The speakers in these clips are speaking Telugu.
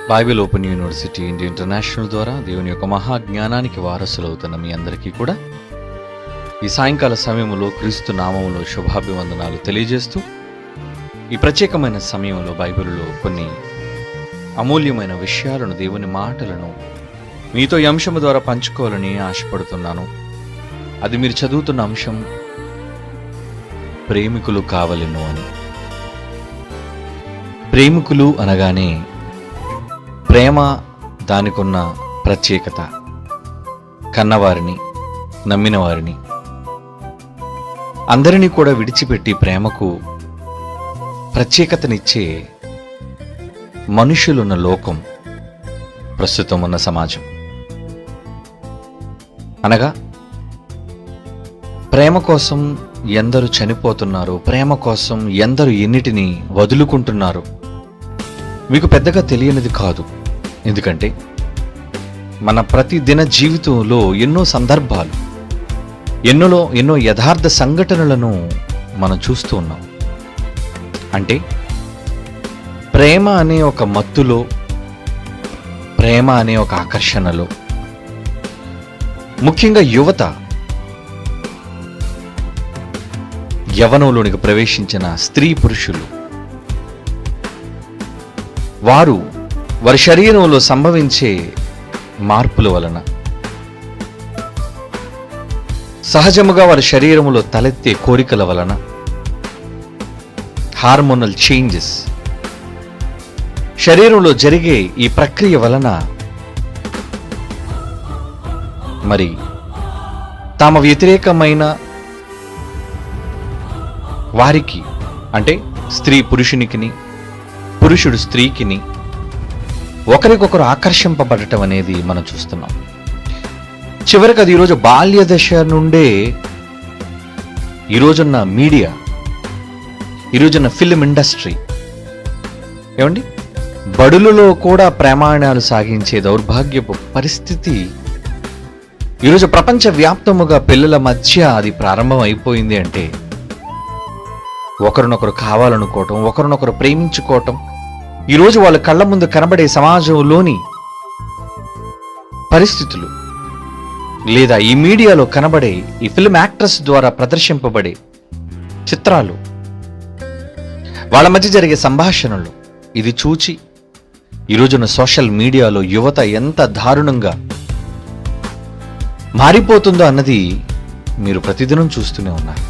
Bible open university India international ద్వారా దేవుని యొక్క మహాజ్ఞానానికి వారసులవుతున్న మీ అందరికీ కూడా ఈ సాయంకాల సమయంలో క్రీస్తు నామములో శుభాభివందనాలు తెలియజేస్తూ ఈ ప్రత్యేకమైన సమయంలో బైబిల్లో కొన్ని అమూల్యమైన విషయాలను, దేవుని మాటలను మీతో ఈ అంశము ద్వారా పంచుకోవాలని ఆశపడుతున్నాను. అది మీరు చదువుతున్న అంశం ప్రేమికులు కావలెను అని. ప్రేమికులు అనగానే ప్రేమ, దానికున్న ప్రత్యేకత, కన్నవారిని, నమ్మిన వారిని అందరినీ కూడా విడిచిపెట్టి ప్రేమకు ప్రత్యేకతనిచ్చే మనుషులున్న లోకం ప్రస్తుతం ఉన్న సమాజం. అనగా ప్రేమ కోసం ఎందరు చనిపోతున్నారు, ప్రేమ కోసం ఎందరు ఎన్నిటిని వదులుకుంటున్నారు మీకు పెద్దగా తెలియనిది కాదు. ఎందుకంటే మన ప్రతిదిన జీవితంలో ఎన్నో సందర్భాలు, ఎన్నో యథార్థ సంఘటనలను మనం చూస్తూ ఉన్నాం. అంటే ప్రేమ అనే ఒక మత్తులో, ప్రేమ అనే ఒక ఆకర్షణలో ముఖ్యంగా యువత యవ్వనంలోనికి ప్రవేశించిన స్త్రీ పురుషులు వారి శరీరంలో సంభవించే మార్పుల వలన, సహజముగా వారి శరీరంలో తలెత్తే కోరికల వలన, హార్మోనల్ చేంజెస్, శరీరంలో జరిగే ఈ ప్రక్రియ వలన మరి తమ వ్యతిరేకమైన వారికి, అంటే స్త్రీ పురుషునికిని, పురుషుడు స్త్రీకిని ఒకరికొకరు ఆకర్షింపబడటం అనేది మనం చూస్తున్నాం. చివరికి అది ఈరోజు బాల్య దశ నుండే ఈరోజున్న మీడియా, ఈరోజున్న ఫిల్మ్ ఇండస్ట్రీ, ఏమండి బడులలో కూడా ప్రమాణాలు సాగించే దౌర్భాగ్యపు పరిస్థితి ఈరోజు ప్రపంచవ్యాప్తముగా పిల్లల మధ్య అది ప్రారంభం అయిపోయింది. అంటే ఒకరినొకరు కావాలనుకోవటం, ఒకరినొకరు ప్రేమించుకోవటం ఈరోజు వాళ్ళ కళ్ళ ముందు కనబడే సమాజంలోని పరిస్థితులు, లేదా ఈ మీడియాలో కనబడే ఈ ఫిల్మ్ యాక్టర్స్ ద్వారా ప్రదర్శింపబడే చిత్రాలు, వాళ్ళ మధ్య జరిగే సంభాషణలు, ఇది చూచి ఈరోజున సోషల్ మీడియాలో యువత ఎంత దారుణంగా మారిపోతుందో అన్నది మీరు ప్రతిదినం చూస్తూనే ఉన్నారు.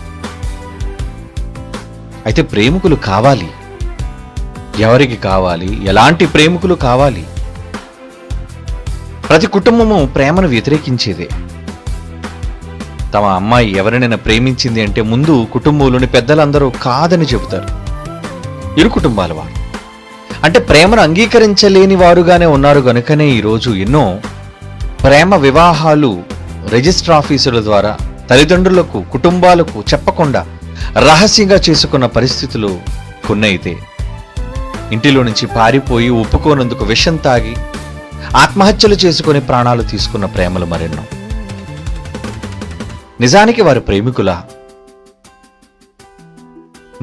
అయితే ప్రేమికులు కావాలి. ఎవరికి కావాలి? ఎలాంటి ప్రేమికులు కావాలి? ప్రతి కుటుంబము ప్రేమను వ్యతిరేకించేదే. తమ అమ్మాయి ఎవరినైనా ప్రేమించింది అంటే ముందు కుటుంబంలోని పెద్దలందరూ కాదని చెబుతారు. ఇరు కుటుంబాల వారు అంటే ప్రేమను అంగీకరించలేని వారుగానే ఉన్నారు. గనుకనే ఈరోజు ఎన్నో ప్రేమ వివాహాలు రిజిస్టర్ ఆఫీసుల ద్వారా తల్లిదండ్రులకు, కుటుంబాలకు చెప్పకుండా రహస్యంగా చేసుకున్న పరిస్థితులు కొన్నైతే ఇంటిలో నుంచి పారిపోయి ఒప్పుకోనందుకు విషం తాగి ఆత్మహత్యలు చేసుకుని ప్రాణాలు తీసుకున్న ప్రేమలు మరెన్నో. నిజానికి వారి ప్రేమికులా?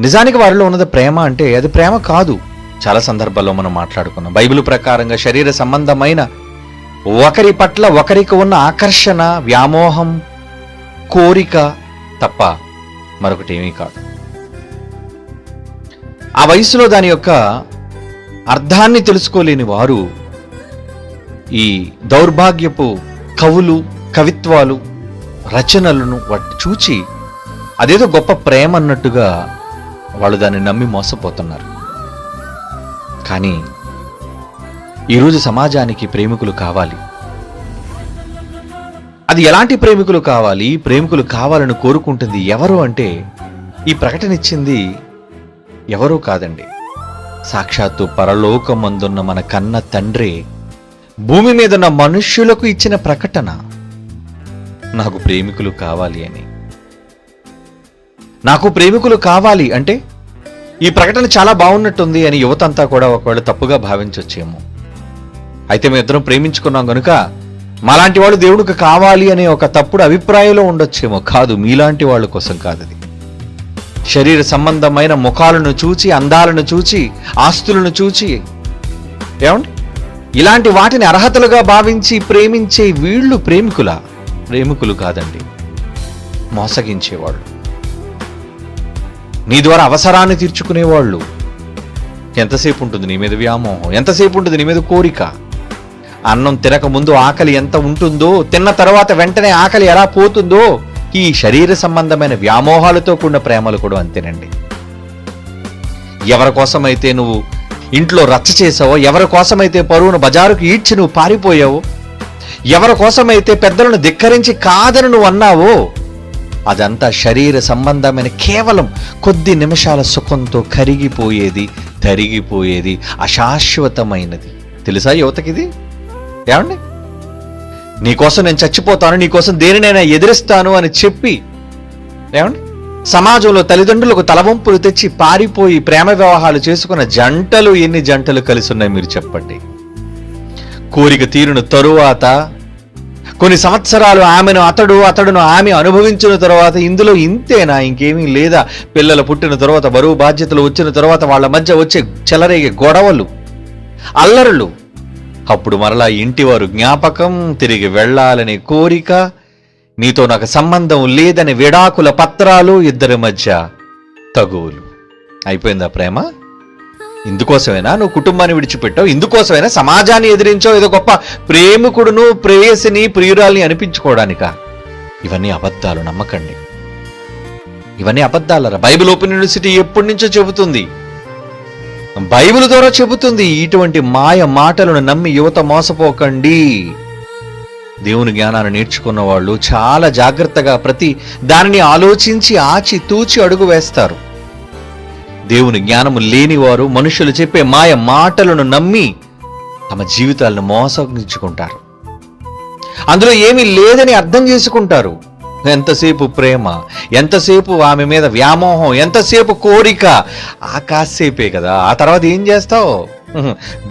నిజానికి వారిలో ఉన్నది ప్రేమ అంటే అది ప్రేమ కాదు. చాలా సందర్భాల్లో మనం మాట్లాడుకున్నాం. బైబిల్ ప్రకారంగా శరీర సంబంధమైన ఒకరి పట్ల ఒకరికి ఉన్న ఆకర్షణ, వ్యామోహం, కోరిక తప్ప మరొకటి ఏమీ కాదు. ఆ వయసులో దాని యొక్క అర్థాన్ని తెలుసుకోలేని వారు ఈ దౌర్భాగ్యపు కవులు, కవిత్వాలు, రచనలను వాటిని చూచి అదేదో గొప్ప ప్రేమ అన్నట్టుగా వాళ్ళు దాన్ని నమ్మి మోసపోతున్నారు. కానీ ఈరోజు సమాజానికి ప్రేమికులు కావాలి. అది ఎలాంటి ప్రేమికులు కావాలి? ప్రేమికులు కావాలని కోరుకుంటుంది ఎవరు అంటే ఈ ప్రకటన ఇచ్చింది ఎవరో కాదండి, సాక్షాత్తు పరలోకమందున్న మన కన్న తండ్రి భూమి మీద ఉన్న మనుష్యులకు ఇచ్చిన ప్రకటన. నాకు ప్రేమికులు కావాలి అని. నాకు ప్రేమికులు కావాలి అంటే ఈ ప్రకటన చాలా బాగున్నట్టుంది అని యువతంతా కూడా ఒకవేళ తప్పుగా భావించొచ్చేమో. అయితే మేమిద్దరం ప్రేమించుకున్నాం గనుక మాలాంటి వాళ్ళు దేవుడికి కావాలి అనే ఒక తప్పుడు అభిప్రాయంలో ఉండొచ్చేమో. కాదు, మీలాంటి వాళ్ళ కోసం కాదది. శరీర సంబంధమైన ముఖాలను చూచి, అందాలను చూచి, ఆస్తులను చూచి, ఏమండి ఇలాంటి వాటిని అర్హతలుగా భావించి ప్రేమించే వీళ్ళు ప్రేమికులు కాదండి, మోసగించేవాళ్ళు. నీ ద్వారా అవసరాన్ని తీర్చుకునేవాళ్ళు. ఎంతసేపు ఉంటుంది నీ మీద వ్యామోహం, ఎంతసేపు ఉంటుంది నీ మీద కోరిక. అన్నం తినక ముందు ఆకలి ఎంత ఉంటుందో, తిన్న తర్వాత వెంటనే ఆకలి ఎలా పోతుందో, ఈ శరీర సంబంధమైన వ్యామోహాలతో కూడిన ప్రేమలు కూడా అంతేనండి. ఎవరి కోసమైతే నువ్వు ఇంట్లో రచ్చ చేసావో, ఎవరి కోసమైతే పరువును బజారుకు ఈడ్చి నువ్వు పారిపోయావో, ఎవరి కోసమైతే పెద్దలను ధిక్కరించి కాదని నువ్వు అన్నావో, అదంతా శరీర సంబంధమైన కేవలం కొద్ది నిమిషాల సుఖంతో కరిగిపోయేది, తరిగిపోయేది, అశాశ్వతమైనది. తెలుసా యువతకిది? ఏమండి, నీకోసం నేను చచ్చిపోతాను, నీకోసం దేనినైనా ఎదిరిస్తాను అని చెప్పి, ఏమండి, సమాజంలో తల్లిదండ్రులకు తలవంపులు తెచ్చి పారిపోయి ప్రేమ వివాహాలు చేసుకున్న జంటలు ఎన్ని జంటలు కలిసి ఉన్నాయి మీరు చెప్పండి. కోరిక తీరిన తరువాత కొన్ని సంవత్సరాలు అతడును ఆమె అనుభవించిన తర్వాత ఇందులో ఇంతేనా, ఇంకేమీ లేదా? పిల్లలు పుట్టిన తర్వాత, బరువు బాధ్యతలు వచ్చిన తర్వాత వాళ్ళ మధ్య వచ్చే చెలరేగే గొడవలు, అల్లరులు, అప్పుడు మరలా ఇంటివారు జ్ఞాపకం, తిరిగి వెళ్ళాలనే కోరిక, నీతో నాకు సంబంధం లేదని విడాకుల పత్రాలు, ఇద్దరి మధ్య తగువులు. అయిపోయిందా ప్రేమ? ఇందుకోసమైనా నువ్వు కుటుంబాన్ని విడిచిపెట్టావు, ఇందుకోసమైనా సమాజాన్ని ఎదిరించావు, ఏదో గొప్ప ప్రేమికుడును, ప్రేయసిని, ప్రియురాల్ని అనిపించుకోవడానికా? ఇవన్నీ అబద్ధాలు, నమ్మకండి. ఇవన్నీ అబద్ధాలరా. బైబిల్ ఓపెన్ యూనివర్సిటీ ఎప్పటి నుంచో చెబుతుంది, బైబిల్ ద్వారా చెబుతుంది, ఇటువంటి మాయ మాటలను నమ్మి యువత మోసపోకండి. దేవుని జ్ఞానాన్ని నేర్చుకున్న వాళ్ళు చాలా జాగ్రత్తగా ప్రతి దానిని ఆలోచించి ఆచి తూచి అడుగు వేస్తారు. దేవుని జ్ఞానము లేనివారు మనుషులు చెప్పే మాయ మాటలను నమ్మి తమ జీవితాలను మోసగించుకుంటారు. అందులో ఏమీ లేదని అర్థం చేసుకుంటారు. ఎంతసేపు ప్రేమ, ఎంతసేపు ఆమె మీద వ్యామోహం, ఎంతసేపు కోరిక, ఆ కాసేపే కదా. ఆ తర్వాత ఏం చేస్తావు?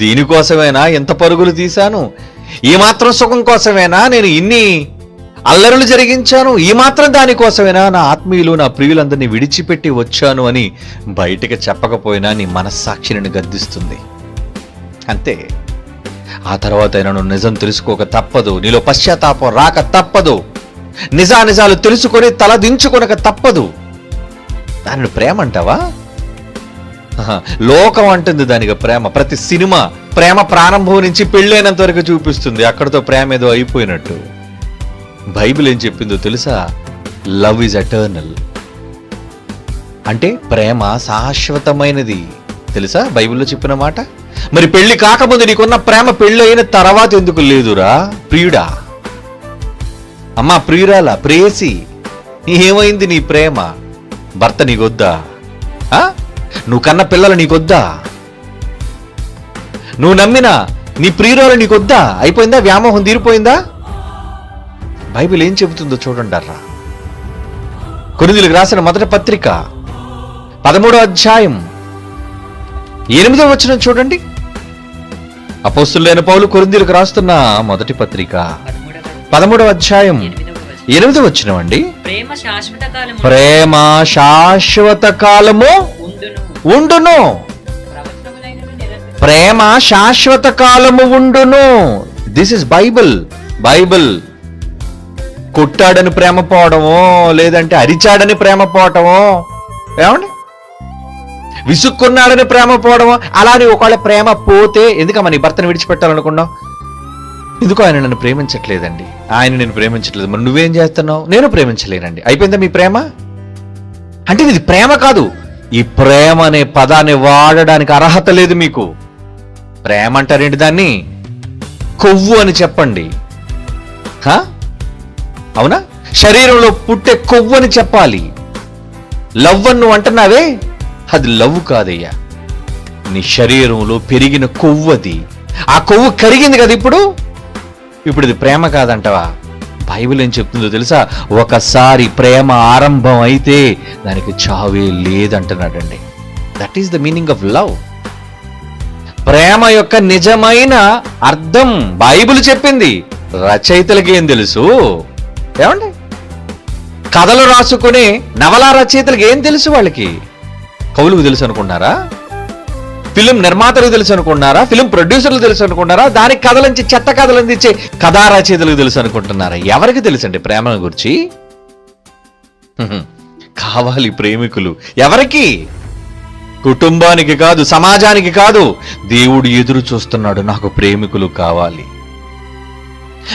దీనికోసమేనా ఎంత పరుగులు తీశాను, ఈ మాత్రం సుఖం కోసమేనా నేను ఇన్ని అల్లరులు జరిగించాను, ఈ మాత్రం దానికోసమేనా నా ఆత్మీయులు, నా ప్రియులందరినీ విడిచిపెట్టి వచ్చాను అని బయటికి చెప్పకపోయినా నీ మనస్సాక్షిని గద్దిస్తుంది. అంతే. ఆ తర్వాత నువ్వు నిజం తెలుసుకోక తప్పదు, నీలో పశ్చాత్తాపం రాక తప్పదు, నిజాలు తెలుసుకొని తల దించుకొనక తప్పదు. దానిని ప్రేమ అంటావా? లోకం అంటుంది దానికి ప్రేమ. ప్రతి సినిమా ప్రేమ ప్రారంభం నుంచి పెళ్ళైనంత వరకు చూపిస్తుంది, అక్కడితో ప్రేమ ఏదో అయిపోయినట్టు. బైబిల్ ఏం చెప్పిందో తెలుసా? Love is eternal. అంటే ప్రేమ శాశ్వతమైనది. తెలుసా బైబిల్లో చెప్పిన మాట? మరి పెళ్లి కాకముందు నీకున్న ప్రేమ పెళ్లి అయిన తర్వాత ఎందుకు లేదురా ప్రియుడా? అమ్మా ప్రియురాలా, ప్రేయసి, ఏమైంది నీ ప్రేమ? భర్త నీకొద్దా? నువ్వు కన్న పిల్లలు నీకొద్దా? నువ్వు నమ్మిన నీ ప్రియురాలు నీకొద్దా? అయిపోయిందా? వ్యామోహం తీరిపోయిందా? బైబిల్ ఏం చెబుతుందో చూడండి. కొరింథీయులకు రాసిన మొదటి పత్రిక 13వ అధ్యాయం 8వ వచనం చూడండి. అపోస్తలుడైన పౌలు కొరింథీయులకు రాస్తున్న మొదటి పత్రిక 13వ అధ్యాయం 8వ వచనం అండి. ప్రేమ శాశ్వత కాలము ఉండును. ప్రేమ శాశ్వత కాలము ఉండును. This is Bible. కొట్టాడని ప్రేమ పోవడమో, లేదంటే అరిచాడని ప్రేమ పోవటమో, ఏమండి, విసుక్కున్నాడని ప్రేమ పోవడమో. అలానే ఒకవేళ ప్రేమ పోతే ఎందుకమ్మా నీ భర్తను విడిచిపెట్టాలనుకున్నావు? ఎందుకో ఆయన నన్ను ప్రేమించట్లేదండి, ఆయన నేను ప్రేమించట్లేదు, మరి నువ్వేం చేస్తున్నావు? నేను ప్రేమించలేనండి. అయిపోయిందా మీ ప్రేమ? అంటే ఇది ప్రేమ కాదు. ఈ ప్రేమ అనే పదాన్ని వాడడానికి అర్హత లేదు మీకు. ప్రేమ అంటారేంటి? దాన్ని కొవ్వు అని చెప్పండి. అవునా? శరీరంలో పుట్టే కొవ్వు అని చెప్పాలి. లవ్ అని నువ్వు అంటున్నావే, అది లవ్ కాదయ్యా, నీ శరీరంలో పెరిగిన కొవ్వు అది. ఆ కొవ్వు కరిగింది కదా ఇప్పుడు ఇది ప్రేమ కాదంటవా? బైబిల్ ఏం చెప్తుందో తెలుసా? ఒకసారి ప్రేమ ఆరంభం అయితే దానికి చావే లేదంటున్నాడండి. That is the meaning of love. ప్రేమ యొక్క నిజమైన అర్థం బైబిల్ చెప్పింది. రచయితలకి ఏం తెలుసు? ఏమండి, కథలు రాసుకునే నవలా రచయితలకు ఏం తెలుసు? వాళ్ళకి కవులకు తెలుసు అనుకున్నారా? ఫిలిం నిర్మాతలకు తెలుసు అనుకుంటున్నారా? ఫిలిం ప్రొడ్యూసర్లు తెలుసు అనుకుంటున్నారా? దానికి కథలంచి చెత్త కథలందించే కథా రచయితలకు తెలుసు అనుకుంటున్నారా? ఎవరికి తెలుసండి ప్రేమ గురించి? కావాలి ప్రేమికులు. ఎవరికి? కుటుంబానికి కాదు, సమాజానికి కాదు. దేవుడు ఎదురు చూస్తున్నాడు, నాకు ప్రేమికులు కావాలి,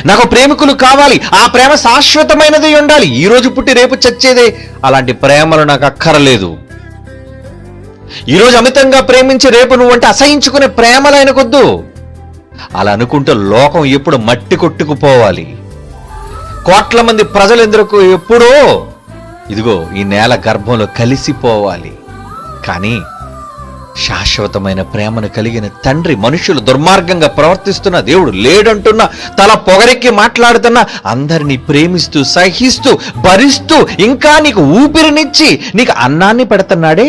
నాకు ప్రేమికులు కావాలి. ఆ ప్రేమ శాశ్వతమైనది ఉండాలి. ఈ రోజు పుట్టి రేపు చచ్చేదే. అలాంటి ప్రేమలు నాకు అక్కరలేదు. ఈరోజు అమితంగా ప్రేమించి రేపు నువ్వంటే అసహించుకునే ప్రేమలు ఆయనకొద్దు. అలా అనుకుంటే లోకం ఎప్పుడు మట్టి కొట్టుకుపోవాలి. కోట్ల మంది ప్రజలెందరకు ఎప్పుడో ఇదిగో ఈ నేల గర్భంలో కలిసిపోవాలి. కానీ శాశ్వతమైన ప్రేమను కలిగిన తండ్రి మనుషులు దుర్మార్గంగా ప్రవర్తిస్తున్న, దేవుడు లేడంటున్నా, తల పొగరెక్కి మాట్లాడుతున్నా, అందరినీ ప్రేమిస్తూ సహిస్తూ భరిస్తూ ఇంకా నీకు ఊపిరినిచ్చి నీకు అన్నాన్ని పెడుతున్నాడే,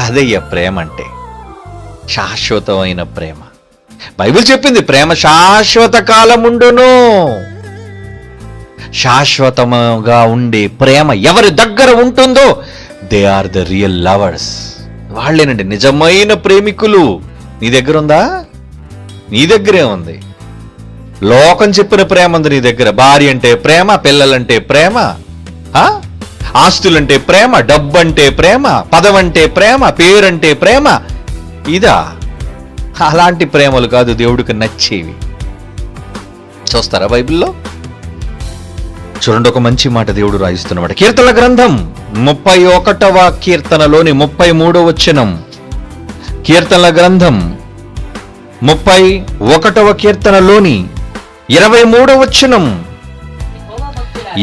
అదయ్య ప్రేమ అంటే. శాశ్వతమైన ప్రేమ. బైబిల్ చెప్పింది ప్రేమ శాశ్వత కాలముండును. శాశ్వతముగా ఉండే ప్రేమ ఎవరి దగ్గర ఉంటుందో they are the real lovers. వాళ్ళేనండి నిజమైన ప్రేమికులు. నీ దగ్గర ఉందా? నీ దగ్గరే ఉంది. లోకం చెప్పిన ప్రేమ ఉంది నీ దగ్గర. భార్య అంటే ప్రేమ, పిల్లలంటే ప్రేమ, ఆస్తులంటే ప్రేమ, డబ్బు అంటే ప్రేమ, పదవంటే ప్రేమ, పేరంటే ప్రేమ. ఇదా? అలాంటి ప్రేమలు కాదు దేవుడికి నచ్చేవి. చూస్తారా బైబిల్లో? చూడండి, ఒక మంచి మాట దేవుడు రాయిస్తున్నమాట. కీర్తనల గ్రంథం 31వ కీర్తనలోని 33వ వచనం. కీర్తనల గ్రంథం 31వ కీర్తనలోని 23వ వచనం.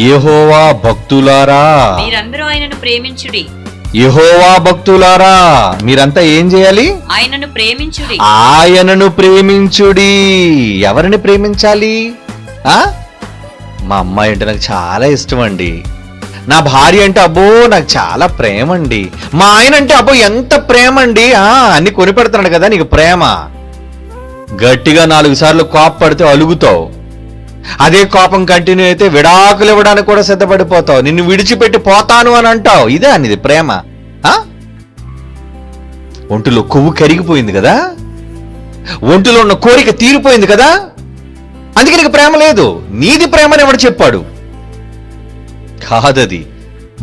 యెహోవా భక్తులారా, మీరందరూ ఆయనను ప్రేమించుడి. యెహోవా భక్తులారా, మీరంతా ఏం చేయాలి? ఆయనను ప్రేమించుడి. ఆయనను ప్రేమించుడి. ఎవరిని ప్రేమించాలి? మా అమ్మాయి అంటే నాకు చాలా ఇష్టం అండి. నా భార్య అంటే అబ్బో నాకు చాలా ప్రేమ అండి. మా ఆయన అంటే అబ్బో ఎంత ప్రేమ అండి. అన్ని కొనిపెడుతున్నాడు కదా నీకు ప్రేమ. గట్టిగా 4 సార్లు కోపపడితే అలుగుతావు. అదే కోపం కంటిన్యూ అయితే విడాకులు ఇవ్వడానికి కూడా సిద్ధపడిపోతావు. నిన్ను విడిచిపెట్టి పోతాను అని అంటావు. ఇదే అనేది ప్రేమ. ఒంటిలో కొవ్వు కరిగిపోయింది కదా, ఒంటిలో ఉన్న కోరిక తీరిపోయింది కదా, అందుకే నీకు ప్రేమ లేదు. నీది ప్రేమని ఎవడు చెప్పాడు? కాదది.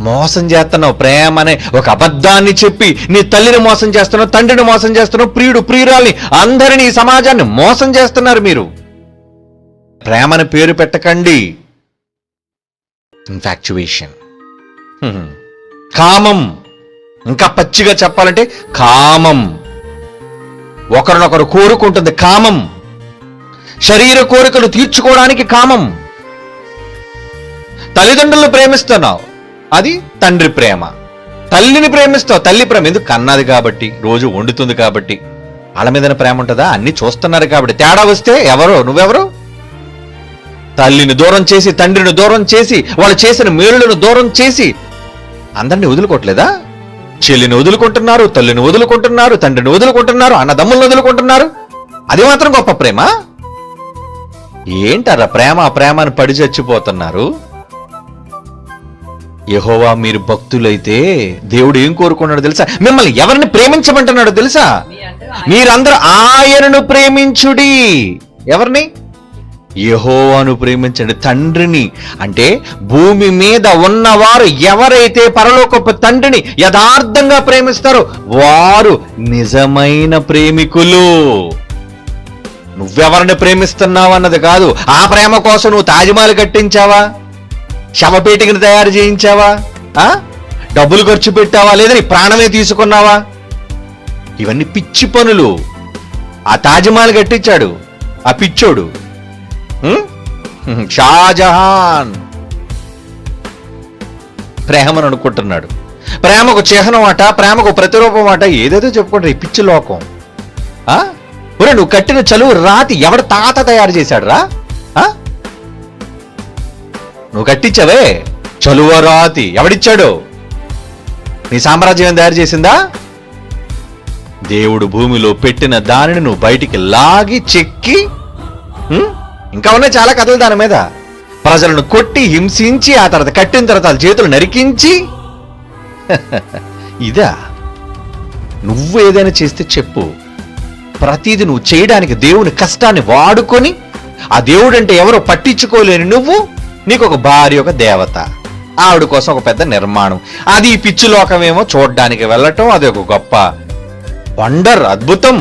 మోసం చేస్తున్నావు. ప్రేమ అనే ఒక అబద్ధాన్ని చెప్పి నీ తల్లిని మోసం చేస్తున్నావు, తండ్రిని మోసం చేస్తున్నావు, ప్రియుడు ప్రియురాల్ని, అందరినీ, సమాజాన్ని మోసం చేస్తున్నారు మీరు. ప్రేమని పేరు పెట్టకండి. ఇన్ఫాక్చువేషన్, కామం. ఇంకా పచ్చిగా చెప్పాలంటే కామం. ఒకరినొకరు కోరుకుంటుంది కామం. శరీర కోరికలు తీర్చుకోవడానికి కామం. తల్లిదండ్రులను ప్రేమిస్తున్నావు, అది తండ్రి ప్రేమ. తల్లిని ప్రేమిస్తావు, తల్లి ప్రేమ. ఎందుకు? కన్నది కాబట్టి, రోజు వండుతుంది కాబట్టి. వాళ్ళ మీదన ప్రేమ ఉంటుందా? అన్ని చూస్తున్నారు కాబట్టి. తేడా వస్తే ఎవరో నువ్వెవరు? తల్లిని దూరం చేసి, తండ్రిని దూరం చేసి, వాళ్ళు చేసిన మేలులను దూరం చేసి అందరినీ వదులుకోవట్లేదా? చెల్లిని వదులుకుంటున్నారు, తల్లిని వదులుకుంటున్నారు, తండ్రిని వదులుకుంటున్నారు, అన్నదమ్ములను వదులుకుంటున్నారు. అది మాత్రం గొప్ప ప్రేమ? ఏంటారా ప్రేమ ప్రేమ అని పడి చచ్చిపోతున్నారు. యెహోవా మీరు భక్తులైతే దేవుడు ఏం కోరుకున్నాడో తెలుసా? మిమ్మల్ని ఎవరిని ప్రేమించమంటున్నాడో తెలుసా? మీరందరూ ఆయనను ప్రేమించుడి. ఎవరిని? యెహోవాను ప్రేమించండి, తండ్రిని. అంటే భూమి మీద ఉన్నవారు ఎవరైతే పరలోకపు తండ్రిని యథార్థంగా ప్రేమిస్తారో వారు నిజమైన ప్రేమికులు. నువ్వెవరిని ప్రేమిస్తున్నావు అన్నది కాదు. ఆ ప్రేమ కోసం నువ్వు తాజ్మహల్ కట్టించావా? శవపేటికను తయారు చేయించావా? డబ్బులు ఖర్చు పెట్టావా? లేదా నీ ప్రాణమే తీసుకున్నావా? ఇవన్నీ పిచ్చి పనులు. ఆ తాజ్మహల్ కట్టించాడు ఆ పిచ్చోడు, షాజహాన్. ప్రేమను అనుకుంటున్నాడు. ప్రేమకు చిహ్నం అట, ప్రేమకు ప్రతిరూపం అట, ఏదేదో చెప్పుకుంటారు ఈ పిచ్చి లోకం. ఒరే, నువ్వు కట్టిన చలువు రాతి ఎవడు తాత తయారు చేశాడు రా? నువ్వు కట్టించావే చలువ రాతి ఎవడిచ్చాడు? నీ సామ్రాజ్యం తయారు చేసిందా? దేవుడు భూమిలో పెట్టిన దానిని నువ్వు బయటికి లాగి చెక్కి, ఇంకా ఉన్నాయి చాలా కథలు దాని మీద. ప్రజలను కొట్టి హింసించి ఆ తర్వాత కట్టిన తర్వాత చేతులు నరికించి ఇదా నువ్వు ఏదైనా చేస్తే చెప్పు. ప్రతిదీ నువ్వు చేయడానికి దేవుని కష్టాన్ని వాడుకొని, ఆ దేవుడు అంటే ఎవరో పట్టించుకోలేని నువ్వు, నీకు ఒక భార్య, ఒక దేవత, ఆవిడ కోసం ఒక పెద్ద నిర్మాణం, అది ఈ పిచ్చి లోకమేమో చూడడానికి వెళ్ళటం, అది ఒక గొప్ప వండర్, అద్భుతం.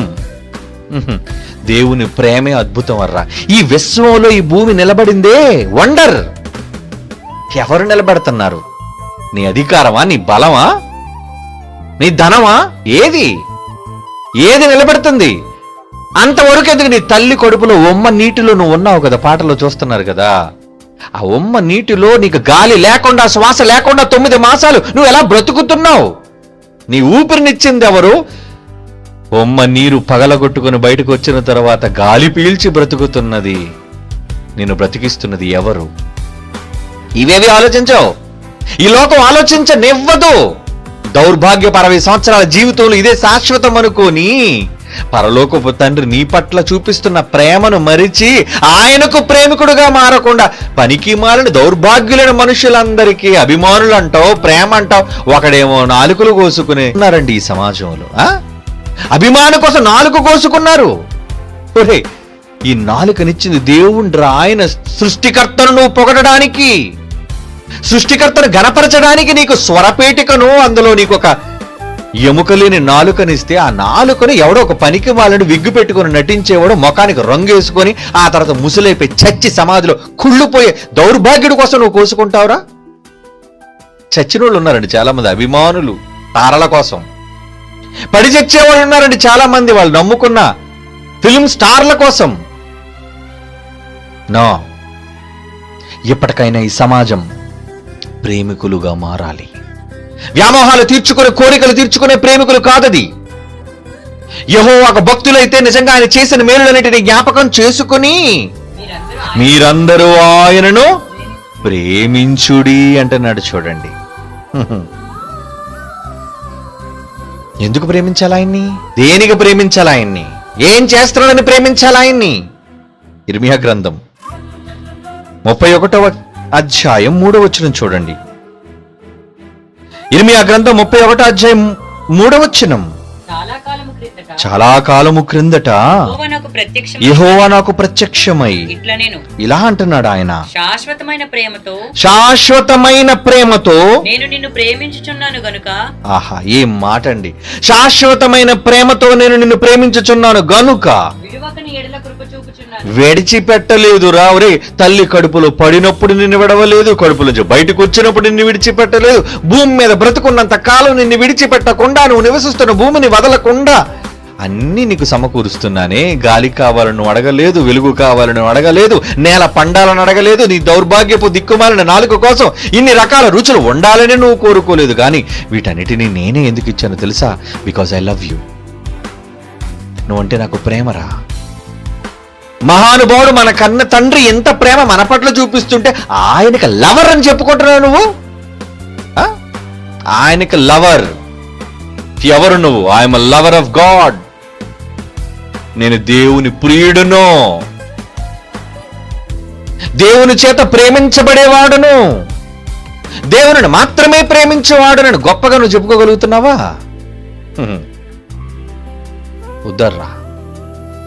దేవుని ప్రేమే అద్భుతం అర్రా. ఈ విశ్వంలో ఈ భూమి నిలబడిందే వండర్. ఎవరు నిలబెడుతున్నారు? నీ అధికారమా, నీ బలమా, నీ ధనమా? ఏది నిలబెడుతుంది? అంతవరకు ఎందుకు? నీ తల్లి కడుపులో ఉమ్మ నీటిలో నువ్వు ఉన్నావు కదా, పాటలో చూస్తున్నారు కదా. ఆ ఉమ్మ నీటిలో నీకు గాలి లేకుండా, శ్వాస లేకుండా 9 మాసాలు నువ్వు ఎలా బ్రతుకుతున్నావు? నీ ఊపిరినిచ్చింది ఎవరు? ఉమ్మ నీరు పగలగొట్టుకుని బయటకు వచ్చిన తర్వాత గాలి పీల్చి బ్రతుకుతున్నది, నిన్ను బ్రతికిస్తున్నది ఎవరు? ఇవేవి ఆలోచించవు. ఈ లోకం ఆలోచించనివ్వదు. దౌర్భాగ్యపు 60 సంవత్సరాల జీవితంలో ఇదే శాశ్వతం అనుకోని, పరలోకపు తండ్రి నీ పట్ల చూపిస్తున్న ప్రేమను మరిచి ఆయనకు ప్రేమికుడుగా మారకుండా పనికి మాలిన దౌర్భాగ్యులైన మనుషులందరికీ అభిమానులు అంటావు, ప్రేమ అంటావు. ఒకడేమో నాలుకలు కోసుకుని ఉన్నారండి ఈ సమాజంలో. అభిమానం కోసం నాలుక కోసుకున్నారు. ఒరే, ఈ నాలుకనిచ్చింది దేవుండ్రా. ఆయన సృష్టికర్తను నువ్వు పొగడడానికి, సృష్టికర్తను గణపరచడానికి నీకు స్వరపేటికను, అందులో నీకు ఒక ఎముకలేని నాలుకనిస్తే, ఆ నాలుకను ఎవడో ఒక పనికి వాళ్ళని విగ్గు పెట్టుకుని నటించేవాడు ముఖానికి రంగేసుకొని ఆ తర్వాత ముసలైపోయి చచ్చి సమాధిలో కుళ్ళిపోయే దౌర్భాగ్యుడి కోసం నువ్వు కోసుకుంటావురా? చచ్చిన వాళ్ళు ఉన్నారండి చాలా మంది, అభిమానులు తారల కోసం. పడి చచ్చేవాళ్ళు ఉన్నారండి చాలా మంది, వాళ్ళు నమ్ముకున్న ఫిల్మ్ స్టార్ల కోసం. నో, ఇప్పటికైనా ఈ సమాజం ప్రేమికులుగా మారాలి. వ్యామోహాలు తీర్చుకునే, కోరికలు తీర్చుకునే ప్రేమికులు కాదది. యెహోవాకు భక్తులైతే నిజంగా ఆయన చేసిన మేలులన్నిటిని జ్ఞాపకం చేసుకుని మీరందరూ ఆయనను ప్రేమించుడి అంటున్నాడు. చూడండి, ఎందుకు ప్రేమించాలి ఆయన్ని? దేనికి ప్రేమించాలి ఆయన్ని? ఏం చేస్తున్నాడని ప్రేమించాలి ఆయన్ని? ఇర్మియా గ్రంథం 31వ అధ్యాయం 3వ వచనం చూడండి. ఇర్మియా గ్రంథం 31వ అధ్యాయం 3వ వచనం. చాలా కాలము క్రిందట యెహోవా నాకు ప్రత్యక్షమై ఇలా అంటున్నాడు ఆయన, శాశ్వతమైన ప్రేమతో నేను నిన్ను ప్రేమించుచున్నాను గనుక. ఆహా, ఏం మాట అండి! శాశ్వతమైన ప్రేమతో నేను నిన్ను ప్రేమించుచున్నాను గనుక విడిచిపెట్టలేదురా. ఒరే, తల్లి కడుపులో పడినప్పుడు నిన్ను విడవలేదు, కడుపులో బయటకు వచ్చినప్పుడు నిన్ను విడిచిపెట్టలేదు, భూమి మీద బ్రతుకున్నంత కాలం నిన్ను విడిచిపెట్టకుండా, నువ్వు నివసిస్తున్న భూమిని వదలకుండా అన్ని నీకు సమకూరుస్తున్నానే. గాలి కావాలని అడగలేదు, వెలుగు కావాలని అడగలేదు, నేల పండాలని అడగలేదు, నీ దౌర్భాగ్యపు దిక్కుమాలిన నాలుక కోసం ఇన్ని రకాల రుచులు ఉండాలని నువ్వు కోరుకోలేదు. కానీ వీటన్నిటినీ నేనే ఎందుకు ఇచ్చానో తెలుసా? Because I love you. నువ్వంటే నాకు ప్రేమరా. మహానుభావుడు మన కన్న తండ్రి ఎంత ప్రేమ మన పట్ల చూపిస్తుంటే ఆయనకి లవర్ అని చెప్పుకుంటున్నావు నువ్వు. ఆయనకి లవర్ ఎవరు నువ్వు? I'm lover of God. నేను దేవుని ప్రియుడును, దేవుని చేత ప్రేమించబడేవాడును, దేవుని మాత్రమే ప్రేమించేవాడునని గొప్పగా నువ్వు చెప్పుకోగలుగుతున్నావా? ఉద్దర్రా.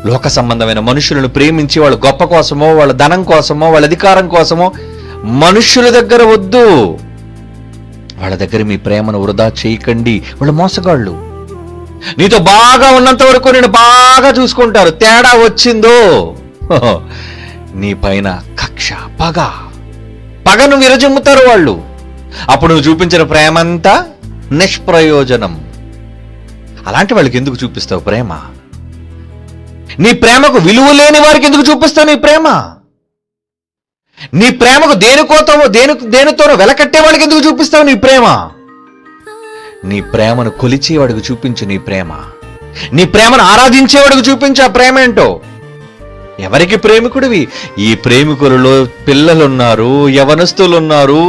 లోక సంబంధమైన మనుషులను ప్రేమించి వాళ్ళ గొప్ప కోసమో, వాళ్ళ ధనం కోసమో, వాళ్ళ అధికారం కోసమో మనుషుల దగ్గర వద్దు. వాళ్ళ దగ్గర మీ ప్రేమను వృధా చేయకండి. వాళ్ళు మోసగాళ్ళు. నీతో బాగా ఉన్నంత వరకు నేను బాగా చూసుకుంటారు. తేడా వచ్చిందో నీ పైన కక్ష, పగను విరజిమ్ముతారు వాళ్ళు. అప్పుడు నువ్వు చూపించిన ప్రేమంతా నిష్ప్రయోజనం. అలాంటి వాళ్ళకి ఎందుకు చూపిస్తావు ప్రేమ? నీ ప్రేమకు విలువ లేని వారికి ఎందుకు చూపిస్తావు నీ ప్రేమ? నీ ప్రేమకు దేనితోనో వెలకట్టే వాళ్ళకి ఎందుకు చూపిస్తావు నీ ప్రేమ? నీ ప్రేమను కొలిచేవాడికి చూపించు నీ ప్రేమ. నీ ప్రేమను ఆరాధించేవాడికి చూపించు ఆ ప్రేమ ఏంటో. ఎవరికి ప్రేమికుడివి? ఈ ప్రేమికులలో పిల్లలున్నారు, యవనస్తులున్నారు,